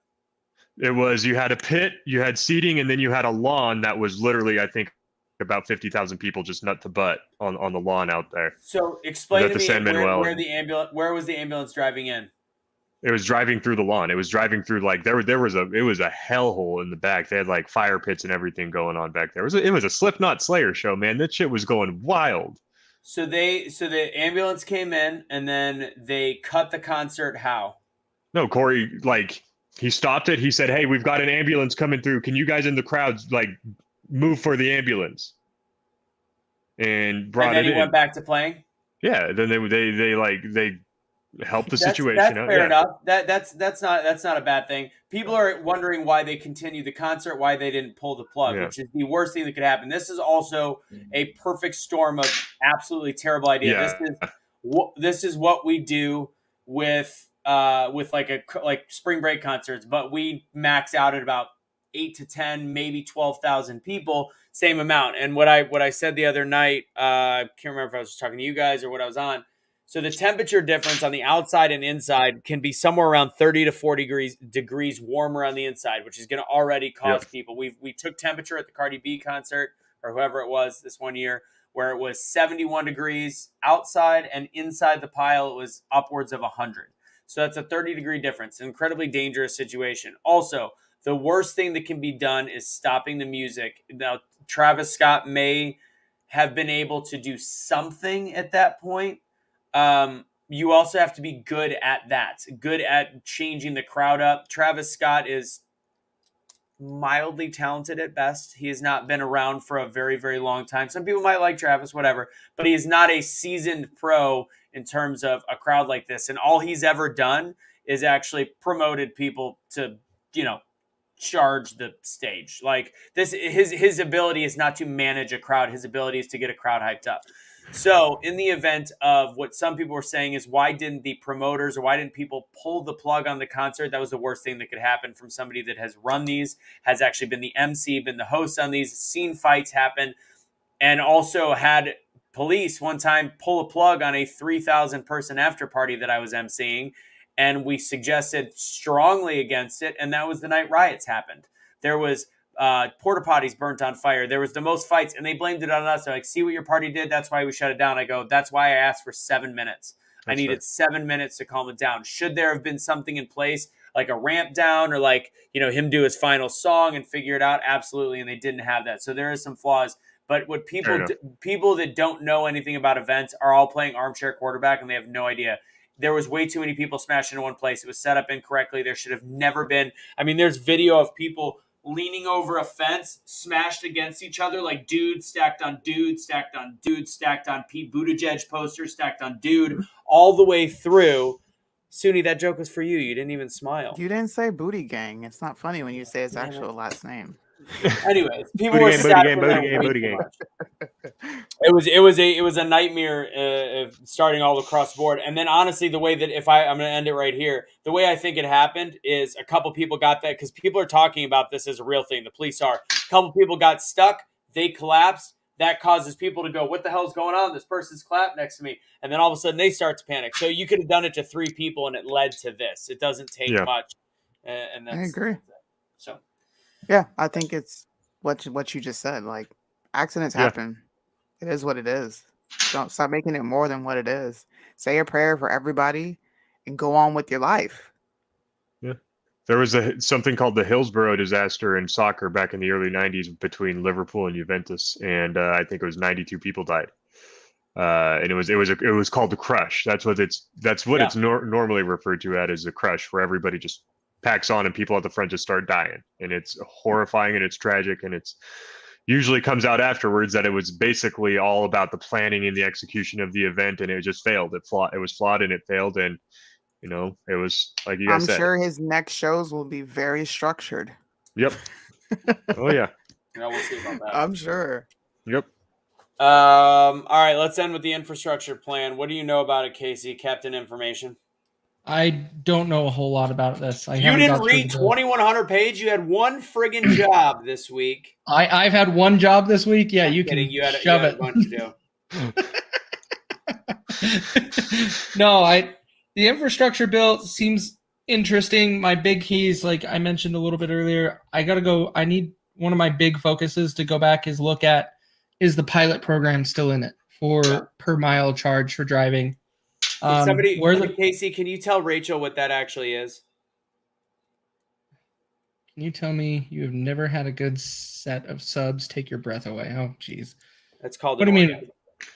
It was, you had a pit, you had seating, and then you had a lawn that was literally, I think, about 50,000 people just nut to butt on the lawn out there. So explain to me where was the ambulance driving in? It was driving through the lawn. It was driving through it was a hellhole in the back. They had fire pits and everything going on back there. It was a Slipknot Slayer show, man. That shit was going wild. So the ambulance came in, and then they cut the concert. How? No, Corey, he stopped it. He said, "Hey, we've got an ambulance coming through. Can you guys in the crowd move for the ambulance?" And brought it in. And then he went back to playing? Yeah, then they helped the situation that's out. Fair enough. That's not a bad thing. People are wondering why they continued the concert, why they didn't pull the plug, which is the worst thing that could happen. This is also a perfect storm of absolutely terrible idea. Yeah. This is what we do with spring break concerts, but we max out at about 8 to 10, maybe 12,000 people, same amount. And what I said the other night, I can't remember if I was talking to you guys or what I was on. So the temperature difference on the outside and inside can be somewhere around 30 to 40 degrees warmer on the inside, which is going to already cause people. We took temperature at the Cardi B concert or whoever it was this one year, where it was 71 degrees outside, and inside the pile it was upwards of 100. So that's a 30-degree difference. An incredibly dangerous situation. Also, The worst thing that can be done is stopping the music. Now, Travis Scott may have been able to do something at that point. You also have to be good at that, good at changing the crowd up. Travis Scott is mildly talented at best. He has not been around for a very, very long time. Some people might like Travis, whatever, but he is not a seasoned pro in terms of a crowd like this. And all he's ever done is actually promoted people to, charge the stage. Like this, his ability is not to manage a crowd. His ability is to get a crowd hyped up. So in the event of what some people were saying is, why didn't the promoters or why didn't people pull the plug on the concert? That was the worst thing that could happen from somebody that has run these, has actually been the MC, been the host on these, seen fights happen, and also had police one time pull a plug on a 3,000 person after party that I was emceeing. And we suggested strongly against it. And that was the night riots happened. There was porta potties burnt on fire. There was the most fights, and they blamed it on us. They're like, see what your party did? That's why we shut it down. I go, that's why I asked for 7 minutes. I needed 7 minutes to calm it down. Should there have been something in place, like a ramp down or like, him do his final song and figure it out? Absolutely. And they didn't have that. So there is some flaws. But what people that don't know anything about events are all playing armchair quarterback, and they have no idea. There was way too many people smashed into one place. It was set up incorrectly. There should have never been. I mean, there's video of people leaning over a fence, smashed against each other, like dude stacked on dude, stacked on dude, stacked on Pete Buttigieg posters, stacked on dude, all the way through. Suni, that joke was for you. You didn't even smile. You didn't say booty gang. It's not funny when you say his actual last name. Anyways, people were booty gang. It was a nightmare starting all across the board. And then honestly, the way that I'm going to end it right here, the way I think it happened is a couple people got that, because people are talking about this as a real thing. The police are. A couple people got stuck. They collapsed. That causes people to go, what the hell is going on? This person's clapped next to me. And then all of a sudden they start to panic. So you could have done it to 3 people and it led to this. It doesn't take much. And that's, I agree. So. Yeah, I think it's what you just said. Like, accidents happen. It is what it is. Don't stop making it more than what it is. Say a prayer for everybody and go on with your life. Yeah. There was something called the Hillsborough disaster in soccer back in the early 90s between Liverpool and Juventus, and I think it was 92 people died. And it was called the crush. That's what it's normally referred to as a crush, where everybody just packs on and people at the front just start dying, and it's horrifying and it's tragic, and it's usually comes out afterwards that it was basically all about the planning and the execution of the event, and it just failed. It was flawed and it failed, and it was like you guys said. I'm sure his next shows will be very structured. Yep. Oh yeah. We'll see about that. I'm sure. Yep. All right, let's end with the infrastructure plan. What do you know about it, Casey? Captain Information. I don't know a whole lot about this. You didn't read 2,100 page. You had one friggin' job this week. I've had one job this week. Yeah, you can shove it. A bunch to do. No, the infrastructure bill seems interesting. My big keys, like I mentioned a little bit earlier, I need one of my big focuses to go back is look at, is the pilot program still in it for per mile charge for driving? Casey, can you tell Rachel what that actually is? Can you tell me you have never had a good set of subs take your breath away? Oh, geez. That's called. What do you mean?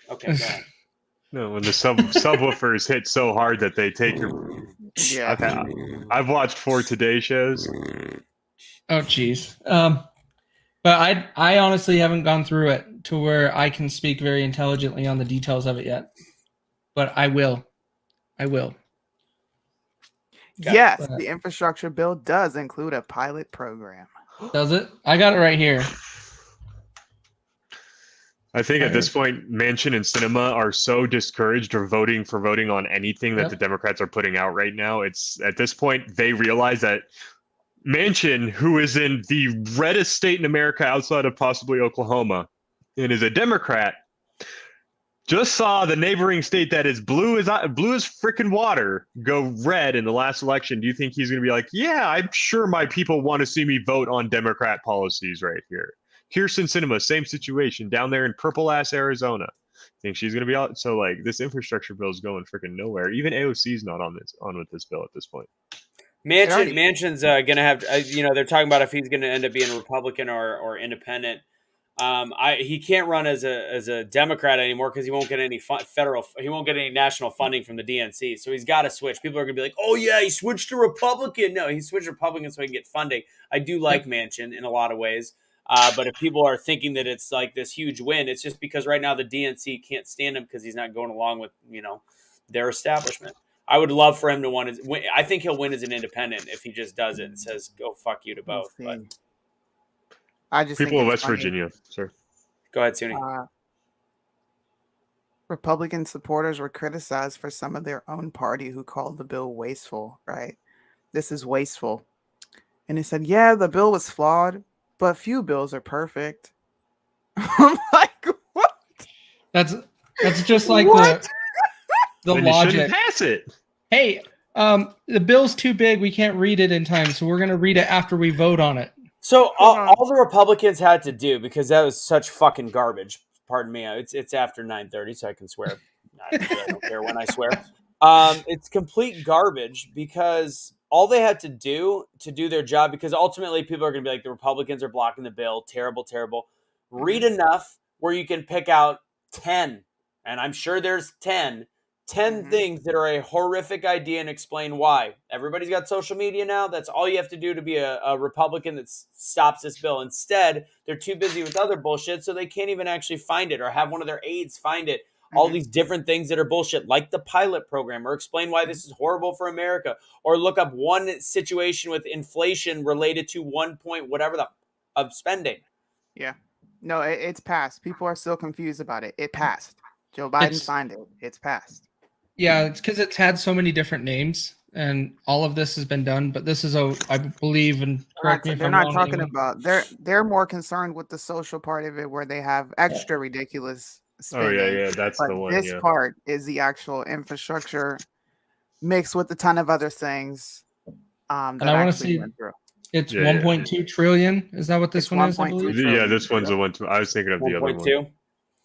Okay, go on. No, when the subwoofers hit so hard that they take your. Yeah. I've watched 4 Today shows. Oh, geez. But I honestly haven't gone through it to where I can speak very intelligently on the details of it yet. But I will. Yes, the infrastructure bill does include a pilot program. Does it? I got it right here. I think at this point, Manchin and Sinema are so discouraged or voting on anything that the Democrats are putting out right now. It's at this point, they realize that Manchin, who is in the reddest state in America outside of possibly Oklahoma, and is a Democrat, just saw the neighboring state that is blue as freaking water go red in the last election. Do you think he's going to be like, yeah, I'm sure my people want to see me vote on Democrat policies right here? Kirsten Sinema, same situation down there in purple ass Arizona. Think she's going to be out? So like this infrastructure bill is going freaking nowhere. Even AOC is not on with this bill at this point. Manchin's gonna have they're talking about if he's gonna end up being Republican or independent. He can't run as a Democrat anymore because he won't get any he won't get any national funding from the DNC. So he's got to switch. People are gonna be like, "Oh yeah, he switched to Republican." No, he switched Republican so he can get funding. I do like Manchin in a lot of ways, but if people are thinking that it's like this huge win, it's just because right now the DNC can't stand him because he's not going along with their establishment. I would love for him to win. I think he'll win as an independent if he just does it and says, "Go fuck you" to both. But I just people think of West funny. Virginia, sir. Go ahead, Suni. Republican supporters were criticized for some of their own party who called the bill wasteful, right? This is wasteful. And he said, yeah, the bill was flawed, but few bills are perfect. I'm like, what? That's just like What? the Then you logic. shouldn't pass it. Hey, the bill's too big. We can't read it in time, so we're going to read it after we vote on it. So all the Republicans had to do, because that was such fucking garbage. Pardon me. It's after 9:30, so I can swear. I don't care when I swear. It's complete garbage because all they had to do their job, because ultimately people are going to be like, the Republicans are blocking the bill. Terrible, terrible. Read enough where you can pick out 10, and I'm sure there's 10 things that are a horrific idea and explain why. Everybody's got social media now. That's all you have to do to be a Republican that stops this bill. Instead, they're too busy with other bullshit, so they can't even actually find it or have one of their aides find it. All these different things that are bullshit, like the pilot program, or explain why this is horrible for America, or look up one situation with inflation related to 1 point whatever of spending. Yeah. No, it's passed. People are still confused about it. It passed. Joe Biden signed it. It's passed. Yeah, it's because it's had so many different names, and all of this has been done. But this is I believe, and correct me if They're I'm not wrong. talking about. They're more concerned with the social part of it, where they have extra ridiculous spending. Oh yeah, that's but the one. this part is the actual infrastructure mixed with a ton of other things. And I want to see. It's 1.2 trillion. Is that what this one is? I believe. Yeah, this one's the one. I was thinking of the other one.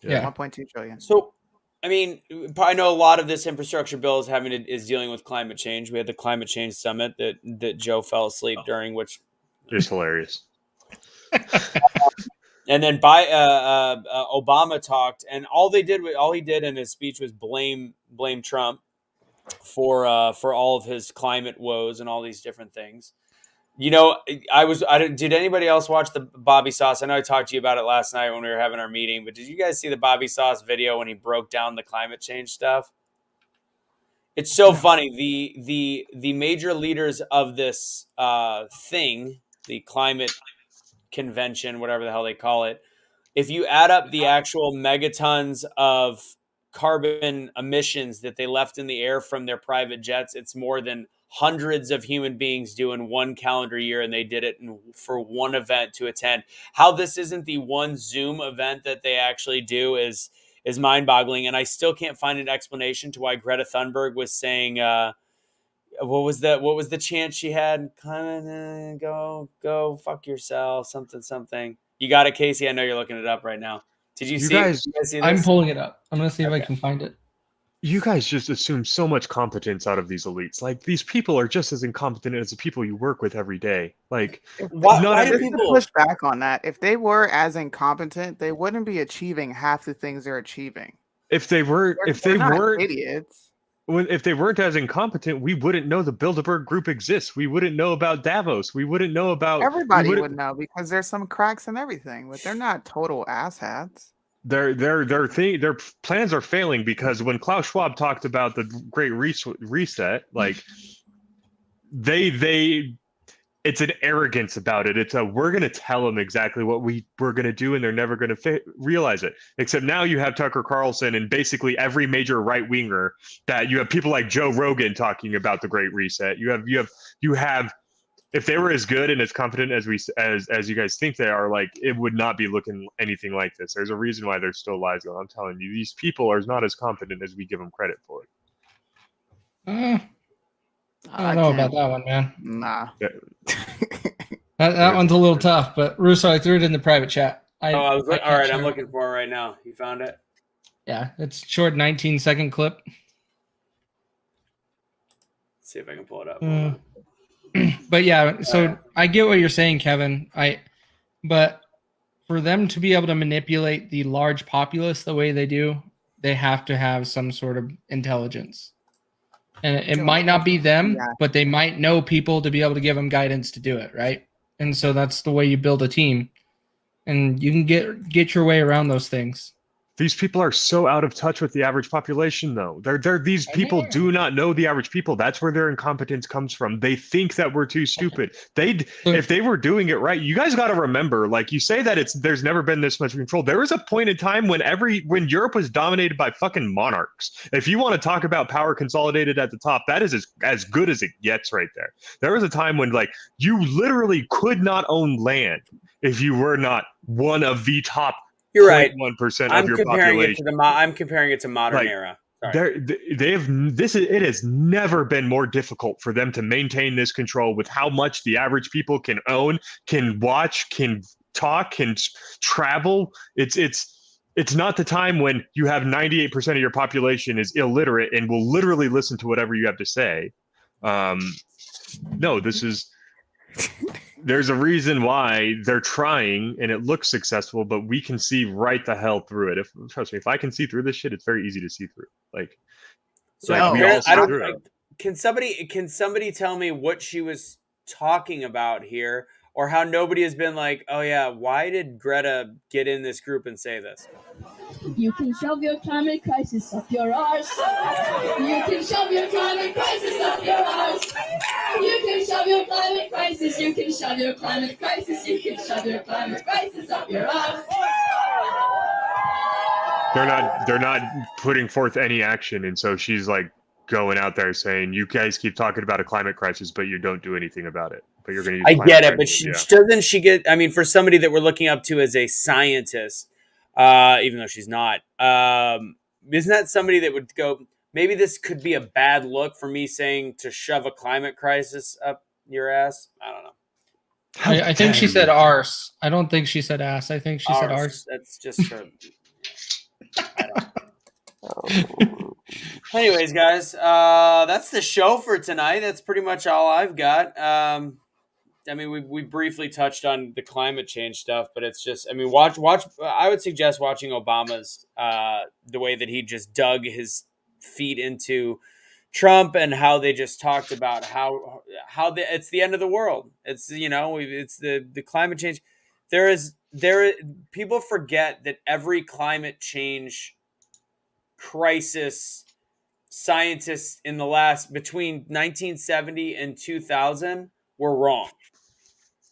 Yeah, 1.2 trillion. So, I mean, I know a lot of this infrastructure bill is dealing with climate change. We had the climate change summit that Joe fell asleep during, which is hilarious. And then Obama talked, and all he did in his speech was blame Trump for all of his climate woes and all these different things. Did anybody else watch the Bobby Sauce? I know I talked to you about it last night when we were having our meeting, but did you guys see the Bobby Sauce video when he broke down the climate change stuff? It's so funny. The major leaders of this thing, the climate convention, whatever the hell they call it, if you add up the actual megatons of carbon emissions that they left in the air from their private jets, it's more than hundreds of human beings do in one calendar year, and they did it for one event to attend. How this isn't the one Zoom event that they actually do is mind-boggling, and I still can't find an explanation to why Greta Thunberg was saying, what was the chant she had? Go fuck yourself, something. You got it, Casey? I know you're looking it up right now. Did you see guys? You guys see this? I'm pulling it up. I'm gonna see if I can find it. You guys just assume so much competence out of these elites. Like, these people are just as incompetent as the people you work with every day. Like, why do people push back on that? If they were as incompetent, they wouldn't be achieving half the things they're achieving. If they weren't idiots. If they weren't as incompetent, we wouldn't know the Bilderberg Group exists. We wouldn't know about Davos. We wouldn't know about everybody would know, because there's some cracks in everything, but they're not total asshats. Their plans are failing, because when Klaus Schwab talked about the Great Reset, like it's an arrogance about it. It's we're going to tell them exactly what we're going to do, and they're never going to realize it. Except now you have Tucker Carlson and basically every major right winger. That you have people like Joe Rogan talking about the Great Reset. You have. If they were as good and as competent as you guys think they are, like, it would not be looking anything like this. There's a reason why there's still lies going on. I'm telling you, these people are not as competent as we give them credit for. I don't know about that one, man. Nah. Yeah. that one's a little tough, but Russo, I threw it in the private chat. All right, I'm looking for it right now. You found it? Yeah, it's a short 19-second clip. Let's see if I can pull it up. But yeah, so I get what you're saying, Kevin. But for them to be able to manipulate the large populace the way they do, they have to have some sort of intelligence. And it might not be them, but they might know people to be able to give them guidance to do it, right? And so that's the way you build a team. And you can get your way around those things. These people are so out of touch with the average population, though. These people do not know the average people. That's where their incompetence comes from. They think that we're too stupid. If they were doing it right, you guys got to remember, like you say that there's never been this much control. There was a point in time when Europe was dominated by fucking monarchs. If you want to talk about power consolidated at the top, that is as good as it gets right there. There was a time when like you literally could not own land if you were not one of the top. You're right. 1% of your population. I'm comparing it to modern era. It has never been more difficult for them to maintain this control with how much the average people can own, can watch, can talk, can travel. It's not the time when you have 98% of your population is illiterate and will literally listen to whatever you have to say. No, this is. There's a reason why they're trying and it looks successful, but we can see right the hell through it. Trust me, if I can see through this shit, it's very easy to see through. Can somebody tell me what she was talking about here, or how nobody has been like, oh yeah, why did Greta get in this group and say this? You can shove your climate crisis up your arse. You can shove your climate crisis up your arse. You can shove your climate crisis. You can shove your climate crisis. You can shove your climate crisis up your arse. They're not putting forth any action, and so she's like going out there saying, "You guys keep talking about a climate crisis, but you don't do anything about it." But you're going to. I get it, but doesn't she get? I mean, for somebody that we're looking up to as a scientist, even though she's not, isn't that somebody that would go? Maybe this could be a bad look for me saying to shove a climate crisis up your ass. I don't know. I think she said arse. I don't think she said ass. I think she said arse. That's just her. Anyways, guys, that's the show for tonight. That's pretty much all I've got. I mean, we briefly touched on the climate change stuff, but it's just, I mean, watch. I would suggest watching Obama's, the way that he just dug his feet into Trump and how they just talked about how it's the end of the world. It's, it's the climate change. People forget that every climate change crisis scientists in between 1970 and 2000 were wrong.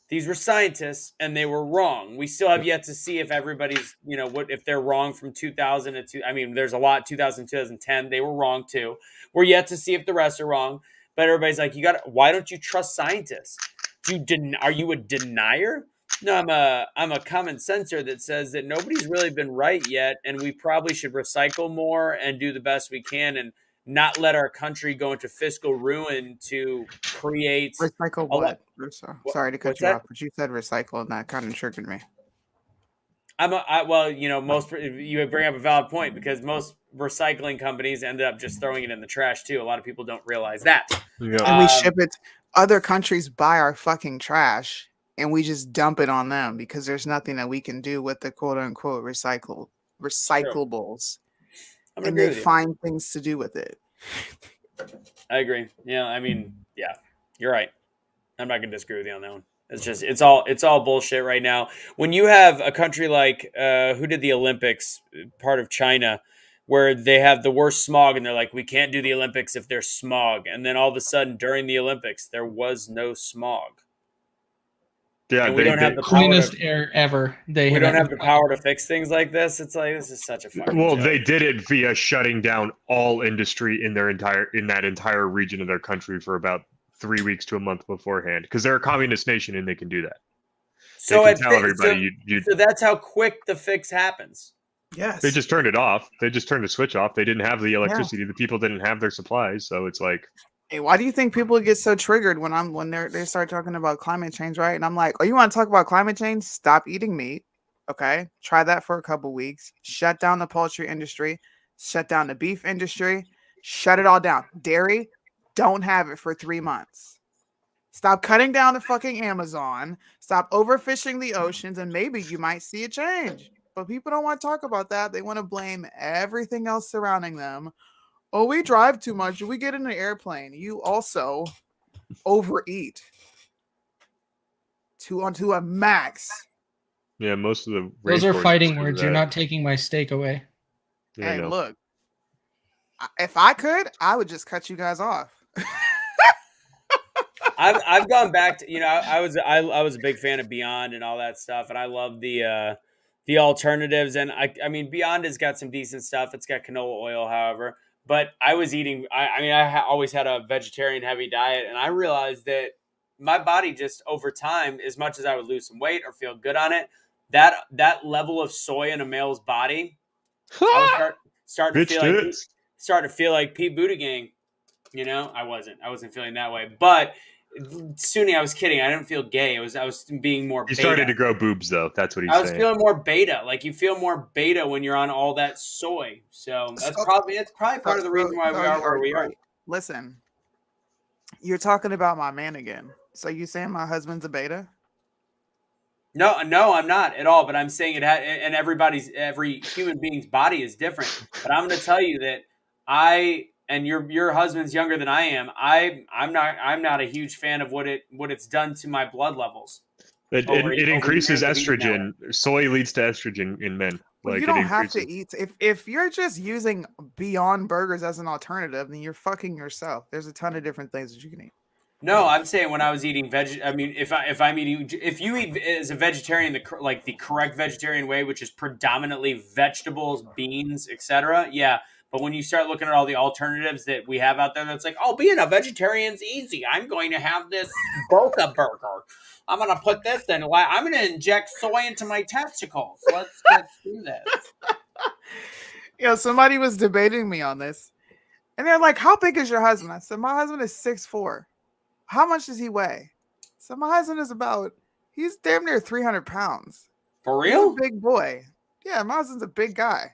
These were scientists and they were wrong. We still have yet to see if everybody's, if they're wrong from 2000 to 2. I mean, there's a lot 2000, 2010. They were wrong too. We're yet to see if the rest are wrong. But everybody's like, why don't you trust scientists? Are you a denier? No, I'm a common sensor that says that nobody's really been right yet, and we probably should recycle more and do the best we can and not let our country go into fiscal ruin to create recycle what? Sorry to cut you off, but you said recycle, and that kind of triggered me. Most you bring up a valid point because most recycling companies end up just throwing it in the trash too. A lot of people don't realize that. Yeah. And we ship it. Other countries buy our fucking trash, and we just dump it on them because there's nothing that we can do with the quote unquote recyclables. And they find things to do with it. I agree. Yeah, I mean, yeah, you're right. I'm not gonna disagree with you on that one. It's just it's all bullshit right now. When you have a country like who did the Olympics, part of China, where they have the worst smog, and they're like, we can't do the Olympics if there's smog, and then all of a sudden during the Olympics there was no smog. Yeah, we don't have the cleanest air ever. We don't have the power to fix things like this. It's like this is such a fucking joke. They did it via shutting down all industry in that entire region of their country for about 3 weeks to a month beforehand because they're a communist nation and they can do that. So that's how quick the fix happens. Yes, they just turned it off. They just turned the switch off. They didn't have the electricity. Yeah. The people didn't have their supplies, so it's like. Hey, why do you think people get so triggered when they start talking about climate change, right? And I'm like, oh, you want to talk about climate change? Stop eating meat. Okay. Try that for a couple weeks. Shut down the poultry industry. Shut down the beef industry. Shut it all down. Dairy, don't have it for 3 months. Stop cutting down the fucking Amazon. Stop overfishing the oceans, and maybe you might see a change. But people don't want to talk about that. They want to blame everything else surrounding them. Oh, we drive too much. We get in an airplane. You also overeat onto a max. Yeah, most of the Those are rainforest fighting is words. that. You're not taking my steak away. Yeah, Hey, no. look. If I could, I would just cut you guys off. I've gone back to, I was a big fan of Beyond and all that stuff, and I love the alternatives. And I mean, Beyond has got some decent stuff. It's got canola oil, however. But I was eating. I always had a vegetarian heavy diet, and I realized that my body just over time, as much as I would lose some weight or feel good on it, that level of soy in a male's body, I was starting to Bitch feel like tits. Pete Buttigieg. I wasn't feeling that way, but. Suni, I was kidding. I didn't feel gay. I was being more He beta. started to grow boobs, though. That's what he's I was saying. feeling more beta. Like, you feel more beta when you're on all that soy. So it's probably part of the reason why we are where we are. Listen, you're talking about my man again. So you saying my husband's a beta? No, I'm not at all. But I'm saying and every human being's body is different. But I'm going to tell you that and your husband's younger than I am. I'm not a huge fan of what it's done to my blood levels. It increases estrogen. Soy leads to estrogen in men. Well, you don't have to eat. If you're just using Beyond Burgers as an alternative, then you're fucking yourself. There's a ton of different things that you can eat. No, I'm saying when I was eating I mean, if you eat as a vegetarian, the correct vegetarian way, which is predominantly vegetables, beans, etc. Yeah. But when you start looking at all the alternatives that we have out there, that's like, oh, being a vegetarian's easy. I'm going to have this Boca burger. I'm going to put this in. I'm going to inject soy into my testicles. Let's do this. Somebody was debating me on this. And they're like, how big is your husband? I said, my husband is 6'4". How much does he weigh? So my husband is he's damn near 300 pounds. For real? He's a big boy. Yeah, my husband's a big guy.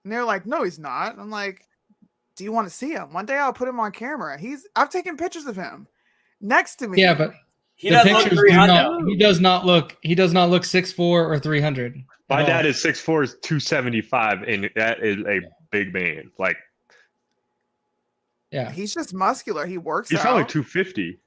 And they're like, no, he's not. I'm like, do you want to see him? One day I'll put him on camera. I've taken pictures of him next to me. Yeah, but he does look 300. He does not look 6'4" or 300. My dad is 6'4", 275, and that is a big man. Like, yeah, he's just muscular. He works he's out. probably 250.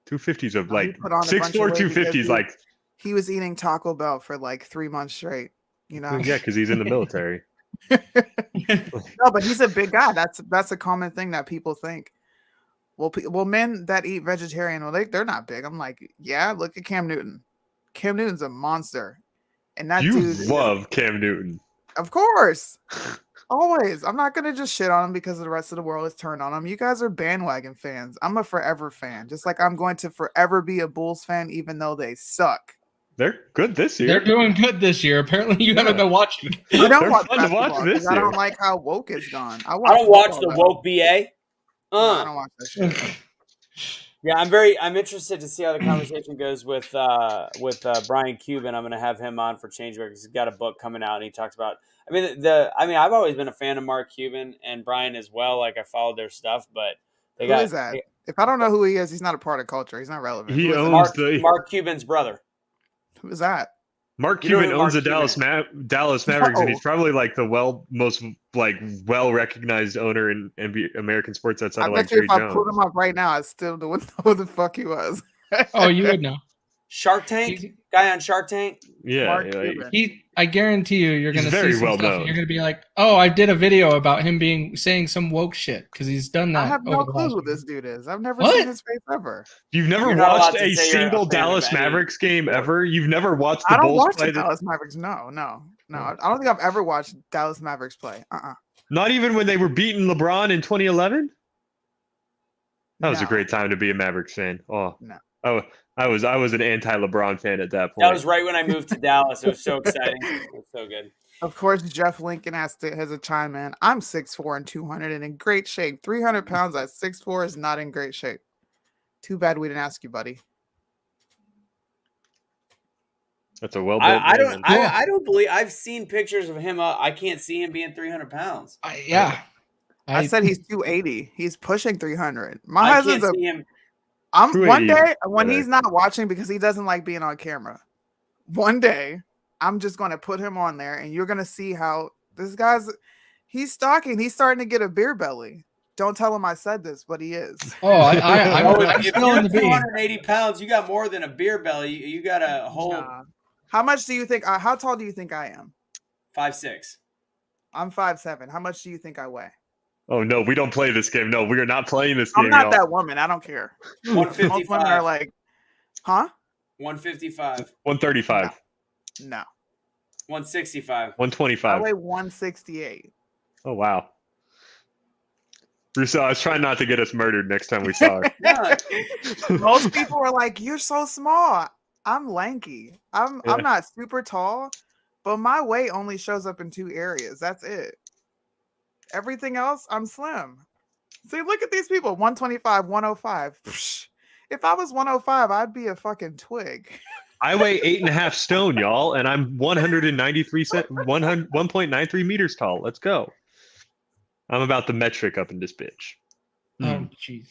250s of like 6'4", 250s. Like, he was eating Taco Bell for like 3 months straight. Yeah, because he's in the military. No, but he's a big guy. That's a common thing that people think. Well, men that eat vegetarian, they're not big. I'm like, yeah, look at Cam Newton. Cam Newton's a monster, and that dude love Cam Newton, of course. Always. I'm not gonna just shit on him because the rest of the world is turned on him. You guys are bandwagon fans. I'm a forever fan, just like I'm going to forever be a Bulls fan, even though they suck. They're good this year. They're doing good this year. Apparently, you haven't been watching. I don't watch this. I don't like how woke is gone. I don't watch the woke BA. No, I don't watch that shit. Yeah, I'm interested to see how the conversation goes with Brian Cuban. I'm going to have him on for Changeback because he's got a book coming out and he talks about. I've always been a fan of Mark Cuban and Brian as well. Like, I followed their stuff, but who is that? If I don't know who he is, he's not a part of culture. He's not relevant. He owns Mark Cuban's brother. Who is that? Mark Cuban owns the Dallas Mavericks, and he's probably like the most well-recognized owner in American sports outside of like Jerry Jones. If I put him up right now, I still wouldn't know who the fuck he was. Oh, you would know. Shark Tank? Guy on Shark Tank? Yeah. I guarantee you're going to see some stuff. Known. You're going to be like, oh, I did a video about him saying some woke shit because he's done that. I have no clue who this dude is. I've never seen his face ever. You've never watched a single Dallas Mavericks game ever? You've never watched the Bulls play? Dallas Mavericks. No. I don't think I've ever watched Dallas Mavericks play. Not even when they were beating LeBron in 2011? That was a great time to be a Mavericks fan. Oh, no. I was an anti-LeBron fan at that point. That was right when I moved to Dallas. It was so exciting. It was so good. Of course, Jeff Lincoln has a chime in. I'm 6'4" and 200 and in great shape. 300 pounds at 6'4" is not in great shape. Too bad we didn't ask you, buddy. That's a well-built man. I don't believe I've seen pictures of him. I can't see him being 300 pounds. I said he's 280. He's pushing 300. My husband's One 280, day when but, he's not watching because he doesn't like being on camera. One day, I'm just going to put him on there, and you're going to see how this he's stalking. He's starting to get a beer belly. Don't tell him I said this, but he is. Oh, I'm Oh, if spilling you're the beans. 280 pounds, you got more than a beer belly. You got a whole Nah. How much do you think? How tall do you think I am? 5'6". I'm 5'7". How much do you think I weigh? oh no, we don't play this game. No, we are not playing this game. I'm not y'all. that woman. I don't care. Most women are 155. like, huh? 155. 135, No. 165. 125. I weigh 168. Oh wow. Russo, I was trying not to get us murdered next time we saw her. Yeah. Most people are like, "You're so small." I'm lanky. I'm Yeah. not super tall, but my weight only shows up in 2 areas. That's it. Everything else, I'm slim. See, look at these people. 125, 105. Psh, if I was 105, I'd be a fucking twig. I weigh 8.5 stone, y'all, and I'm 1.93 meters tall. Let's go. I'm about the metric up in this bitch. Oh, jeez.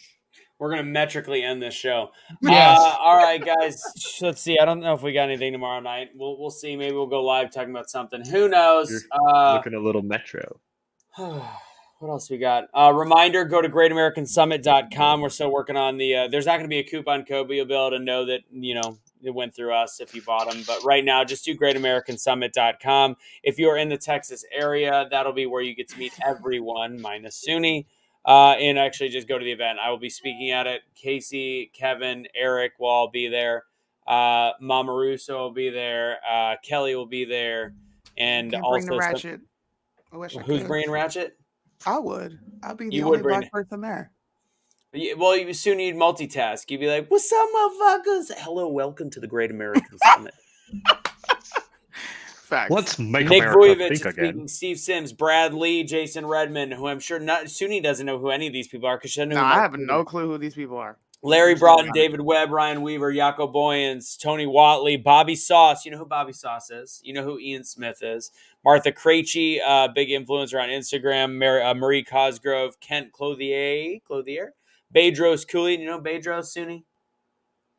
We're gonna metrically end this show. Yes. All right, guys. Let's see. I don't know if we got anything tomorrow night. We'll see. Maybe we'll go live talking about something. Who knows? Looking a little metro. What else we got? Reminder: go to GreatAmericanSummit.com. We're still working on the. There's not going to be a coupon code, but you'll be able to know that it went through us if you bought them. But right now, just do GreatAmericanSummit.com. If you are in the Texas area, that'll be where you get to meet everyone minus Suni. And actually, just go to the event. I will be speaking at it. Casey, Kevin, Eric will all be there. Mama Russo will be there. Kelly will be there, and Can't bring the also ratchet. I wish I who's could. bringing Ratchet? I would. I'd be the You only would bring black person there. Well, you soon need multitask. You'd be like, "What's up, motherfuckers? Hello, welcome to the Great American Summit." Facts. Let's make Nick America Vujicic think is again. speaking. Steve Sims, Brad Lee, Jason Redmond, who I'm sure Suni doesn't know who any of these people are because she doesn't know. No, who I Mark have Cuban no is. clue who these people are. Larry Broughton, David Webb, Ryan Weaver, Jaco Boyens, Tony Watley, Bobby Sauce. You know who Bobby Sauce is. You know who Ian Smith is. Martha Krejci, big influencer on Instagram. Marie Cosgrove, Kent Clothier, Bedros Cooley. You know Bedros, Suni?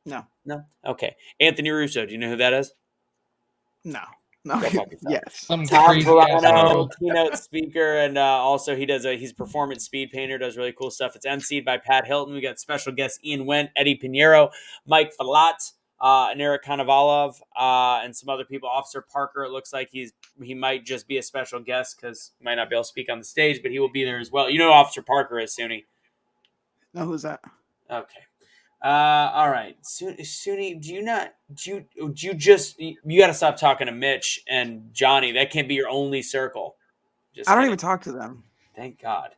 No. No? Okay. Anthony Russo. Do you know who that is? No. Go fuck yourself. Yes. Some Tom crazy ass Verano, girl. keynote speaker, and also he's a performance speed painter, does really cool stuff. It's emceed by Pat Hilton. We got special guests Ian Wendt, Eddie Pinheiro, Mike Falat, and Eric Konovalov, and some other people. Officer Parker, it looks like he might just be a special guest because he might not be able to speak on the stage, but he will be there as well. You know who Officer Parker is, Suni? No, who's that? Okay. All right. Suni, you got to stop talking to Mitch and Johnny. That can't be your only circle. I don't even talk to them. Thank God.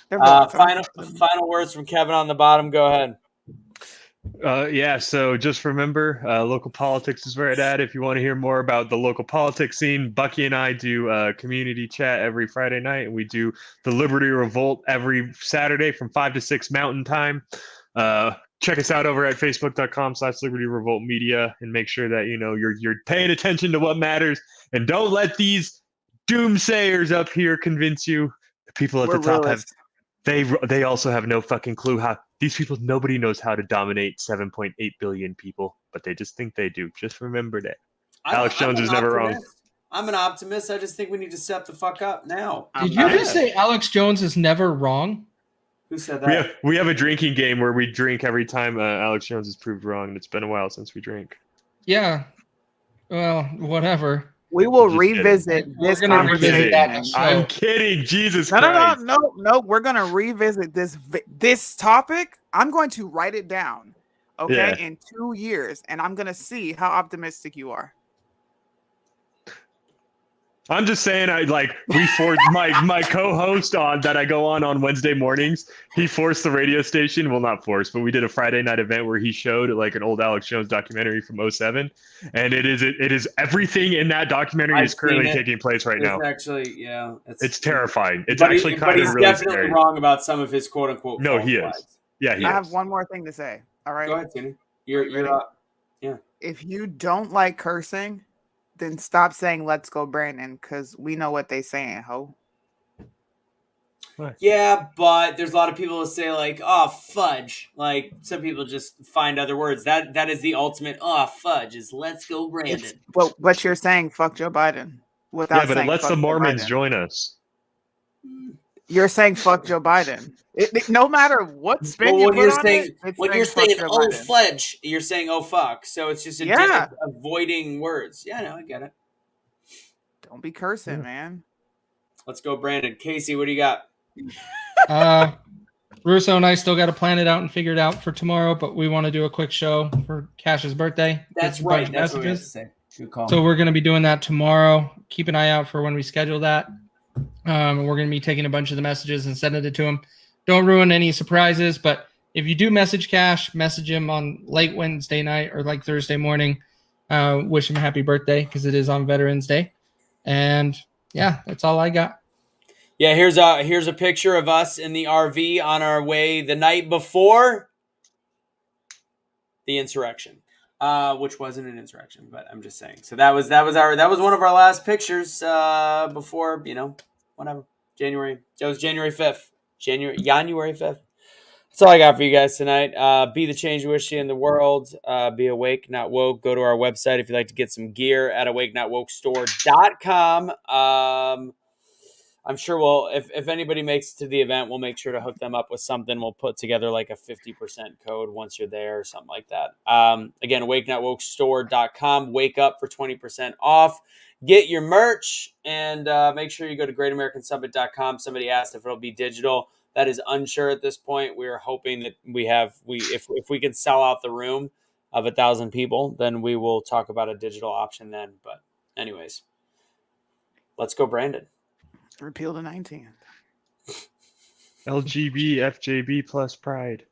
They're blocked. Final words from Kevin on the bottom. Go ahead. Yeah, so just remember, local politics is where it's at. If you want to hear more about the local politics scene, Bucky and I do community chat every Friday night, and we do the Liberty Revolt every Saturday from 5 to 6 Mountain Time. Check us out over at facebook.com/Liberty Revolt Media, and make sure that you're paying attention to what matters, and don't let these doomsayers up here convince you. The people at the top they also have no fucking clue how these people. Nobody knows how to dominate 7.8 billion people, but they just think they do. Just remember that. Alex Jones is never wrong. I'm an optimist. I just think we need to step the fuck up now. Did you just say Alex Jones is never wrong? Who said that? We have a drinking game where we drink every time Alex Jones is proved wrong, and it's been a while since we drink. Yeah. Well, whatever. We will revisit this conversation. I'm kidding. Jesus Christ. No. We're going to revisit this topic. I'm going to write it down, okay, in 2 years, and I'm going to see how optimistic you are. I'm just saying, we forced my co-host on that I go on Wednesday mornings. He forced the radio station. Well, not forced, but we did a Friday night event where he showed like an old Alex Jones documentary from 2007, and it is everything in that documentary is currently taking place right now. Actually, yeah, it's terrifying. It's actually kind of really definitely scary. Wrong about some of his quote unquote. No, he is. Yeah, he is. I have one more thing to say. All right, go ahead, Timmy. You're up. Yeah. If you don't like cursing, then stop saying "Let's go, Brandon," because we know what they saying, ho. What? Yeah, but there's a lot of people who say like, "Oh, fudge." Like some people just find other words. That is the ultimate. Oh, fudge is let's go, It's Brandon. but you're saying fuck Joe Biden Yeah, without but it saying lets fuck the Joe Mormons Biden. join us. You're saying fuck Joe Biden. No matter what spin Well, you when put you're on it, saying it's when you're saying fuck saying Joe oh Biden. fudge, you're saying oh fuck. So it's just Yeah. it's avoiding words. Yeah, no, I get it. Don't be cursing, Yeah. man. Let's go, Brandon. Casey, what do you got? Russo and I still got to plan it out and figure it out for tomorrow, but we want to do a quick show for Cash's birthday. That's Get a right. bunch of That's what we have to messages. say. Good call. So we're going to be doing that tomorrow. Keep an eye out for when we schedule that. We're going to be taking a bunch of the messages and sending it to him. Don't ruin any surprises, but if you do message Cash, message him on late Wednesday night or like Thursday morning. Wish him a happy birthday because it is on Veterans Day. And yeah, that's all I got. Yeah, here's a picture of us in the RV on our way the night before the insurrection, which wasn't an insurrection, but I'm just saying. So that was one of our last pictures before whatever January. That was January 5th. January 5th. That's all I got for you guys tonight. Be the change you wish in the world. Be awake, not woke. Go to our website if you'd like to get some gear at awakenotwokestore.com. I'm sure if anybody makes it to the event, we'll make sure to hook them up with something. We'll put together like a 50% code once you're there or something like that. Again, awakenotwokestore.com. Wake up for 20% off. Get your merch and make sure you go to greatamericansummit.com. Somebody asked if it'll be digital. That is unsure at this point. We are hoping that if we can sell out the room of 1,000 people, then we will talk about a digital option then. But anyways, let's go, Brandon. Repeal the 19th. LGB, FJB plus pride.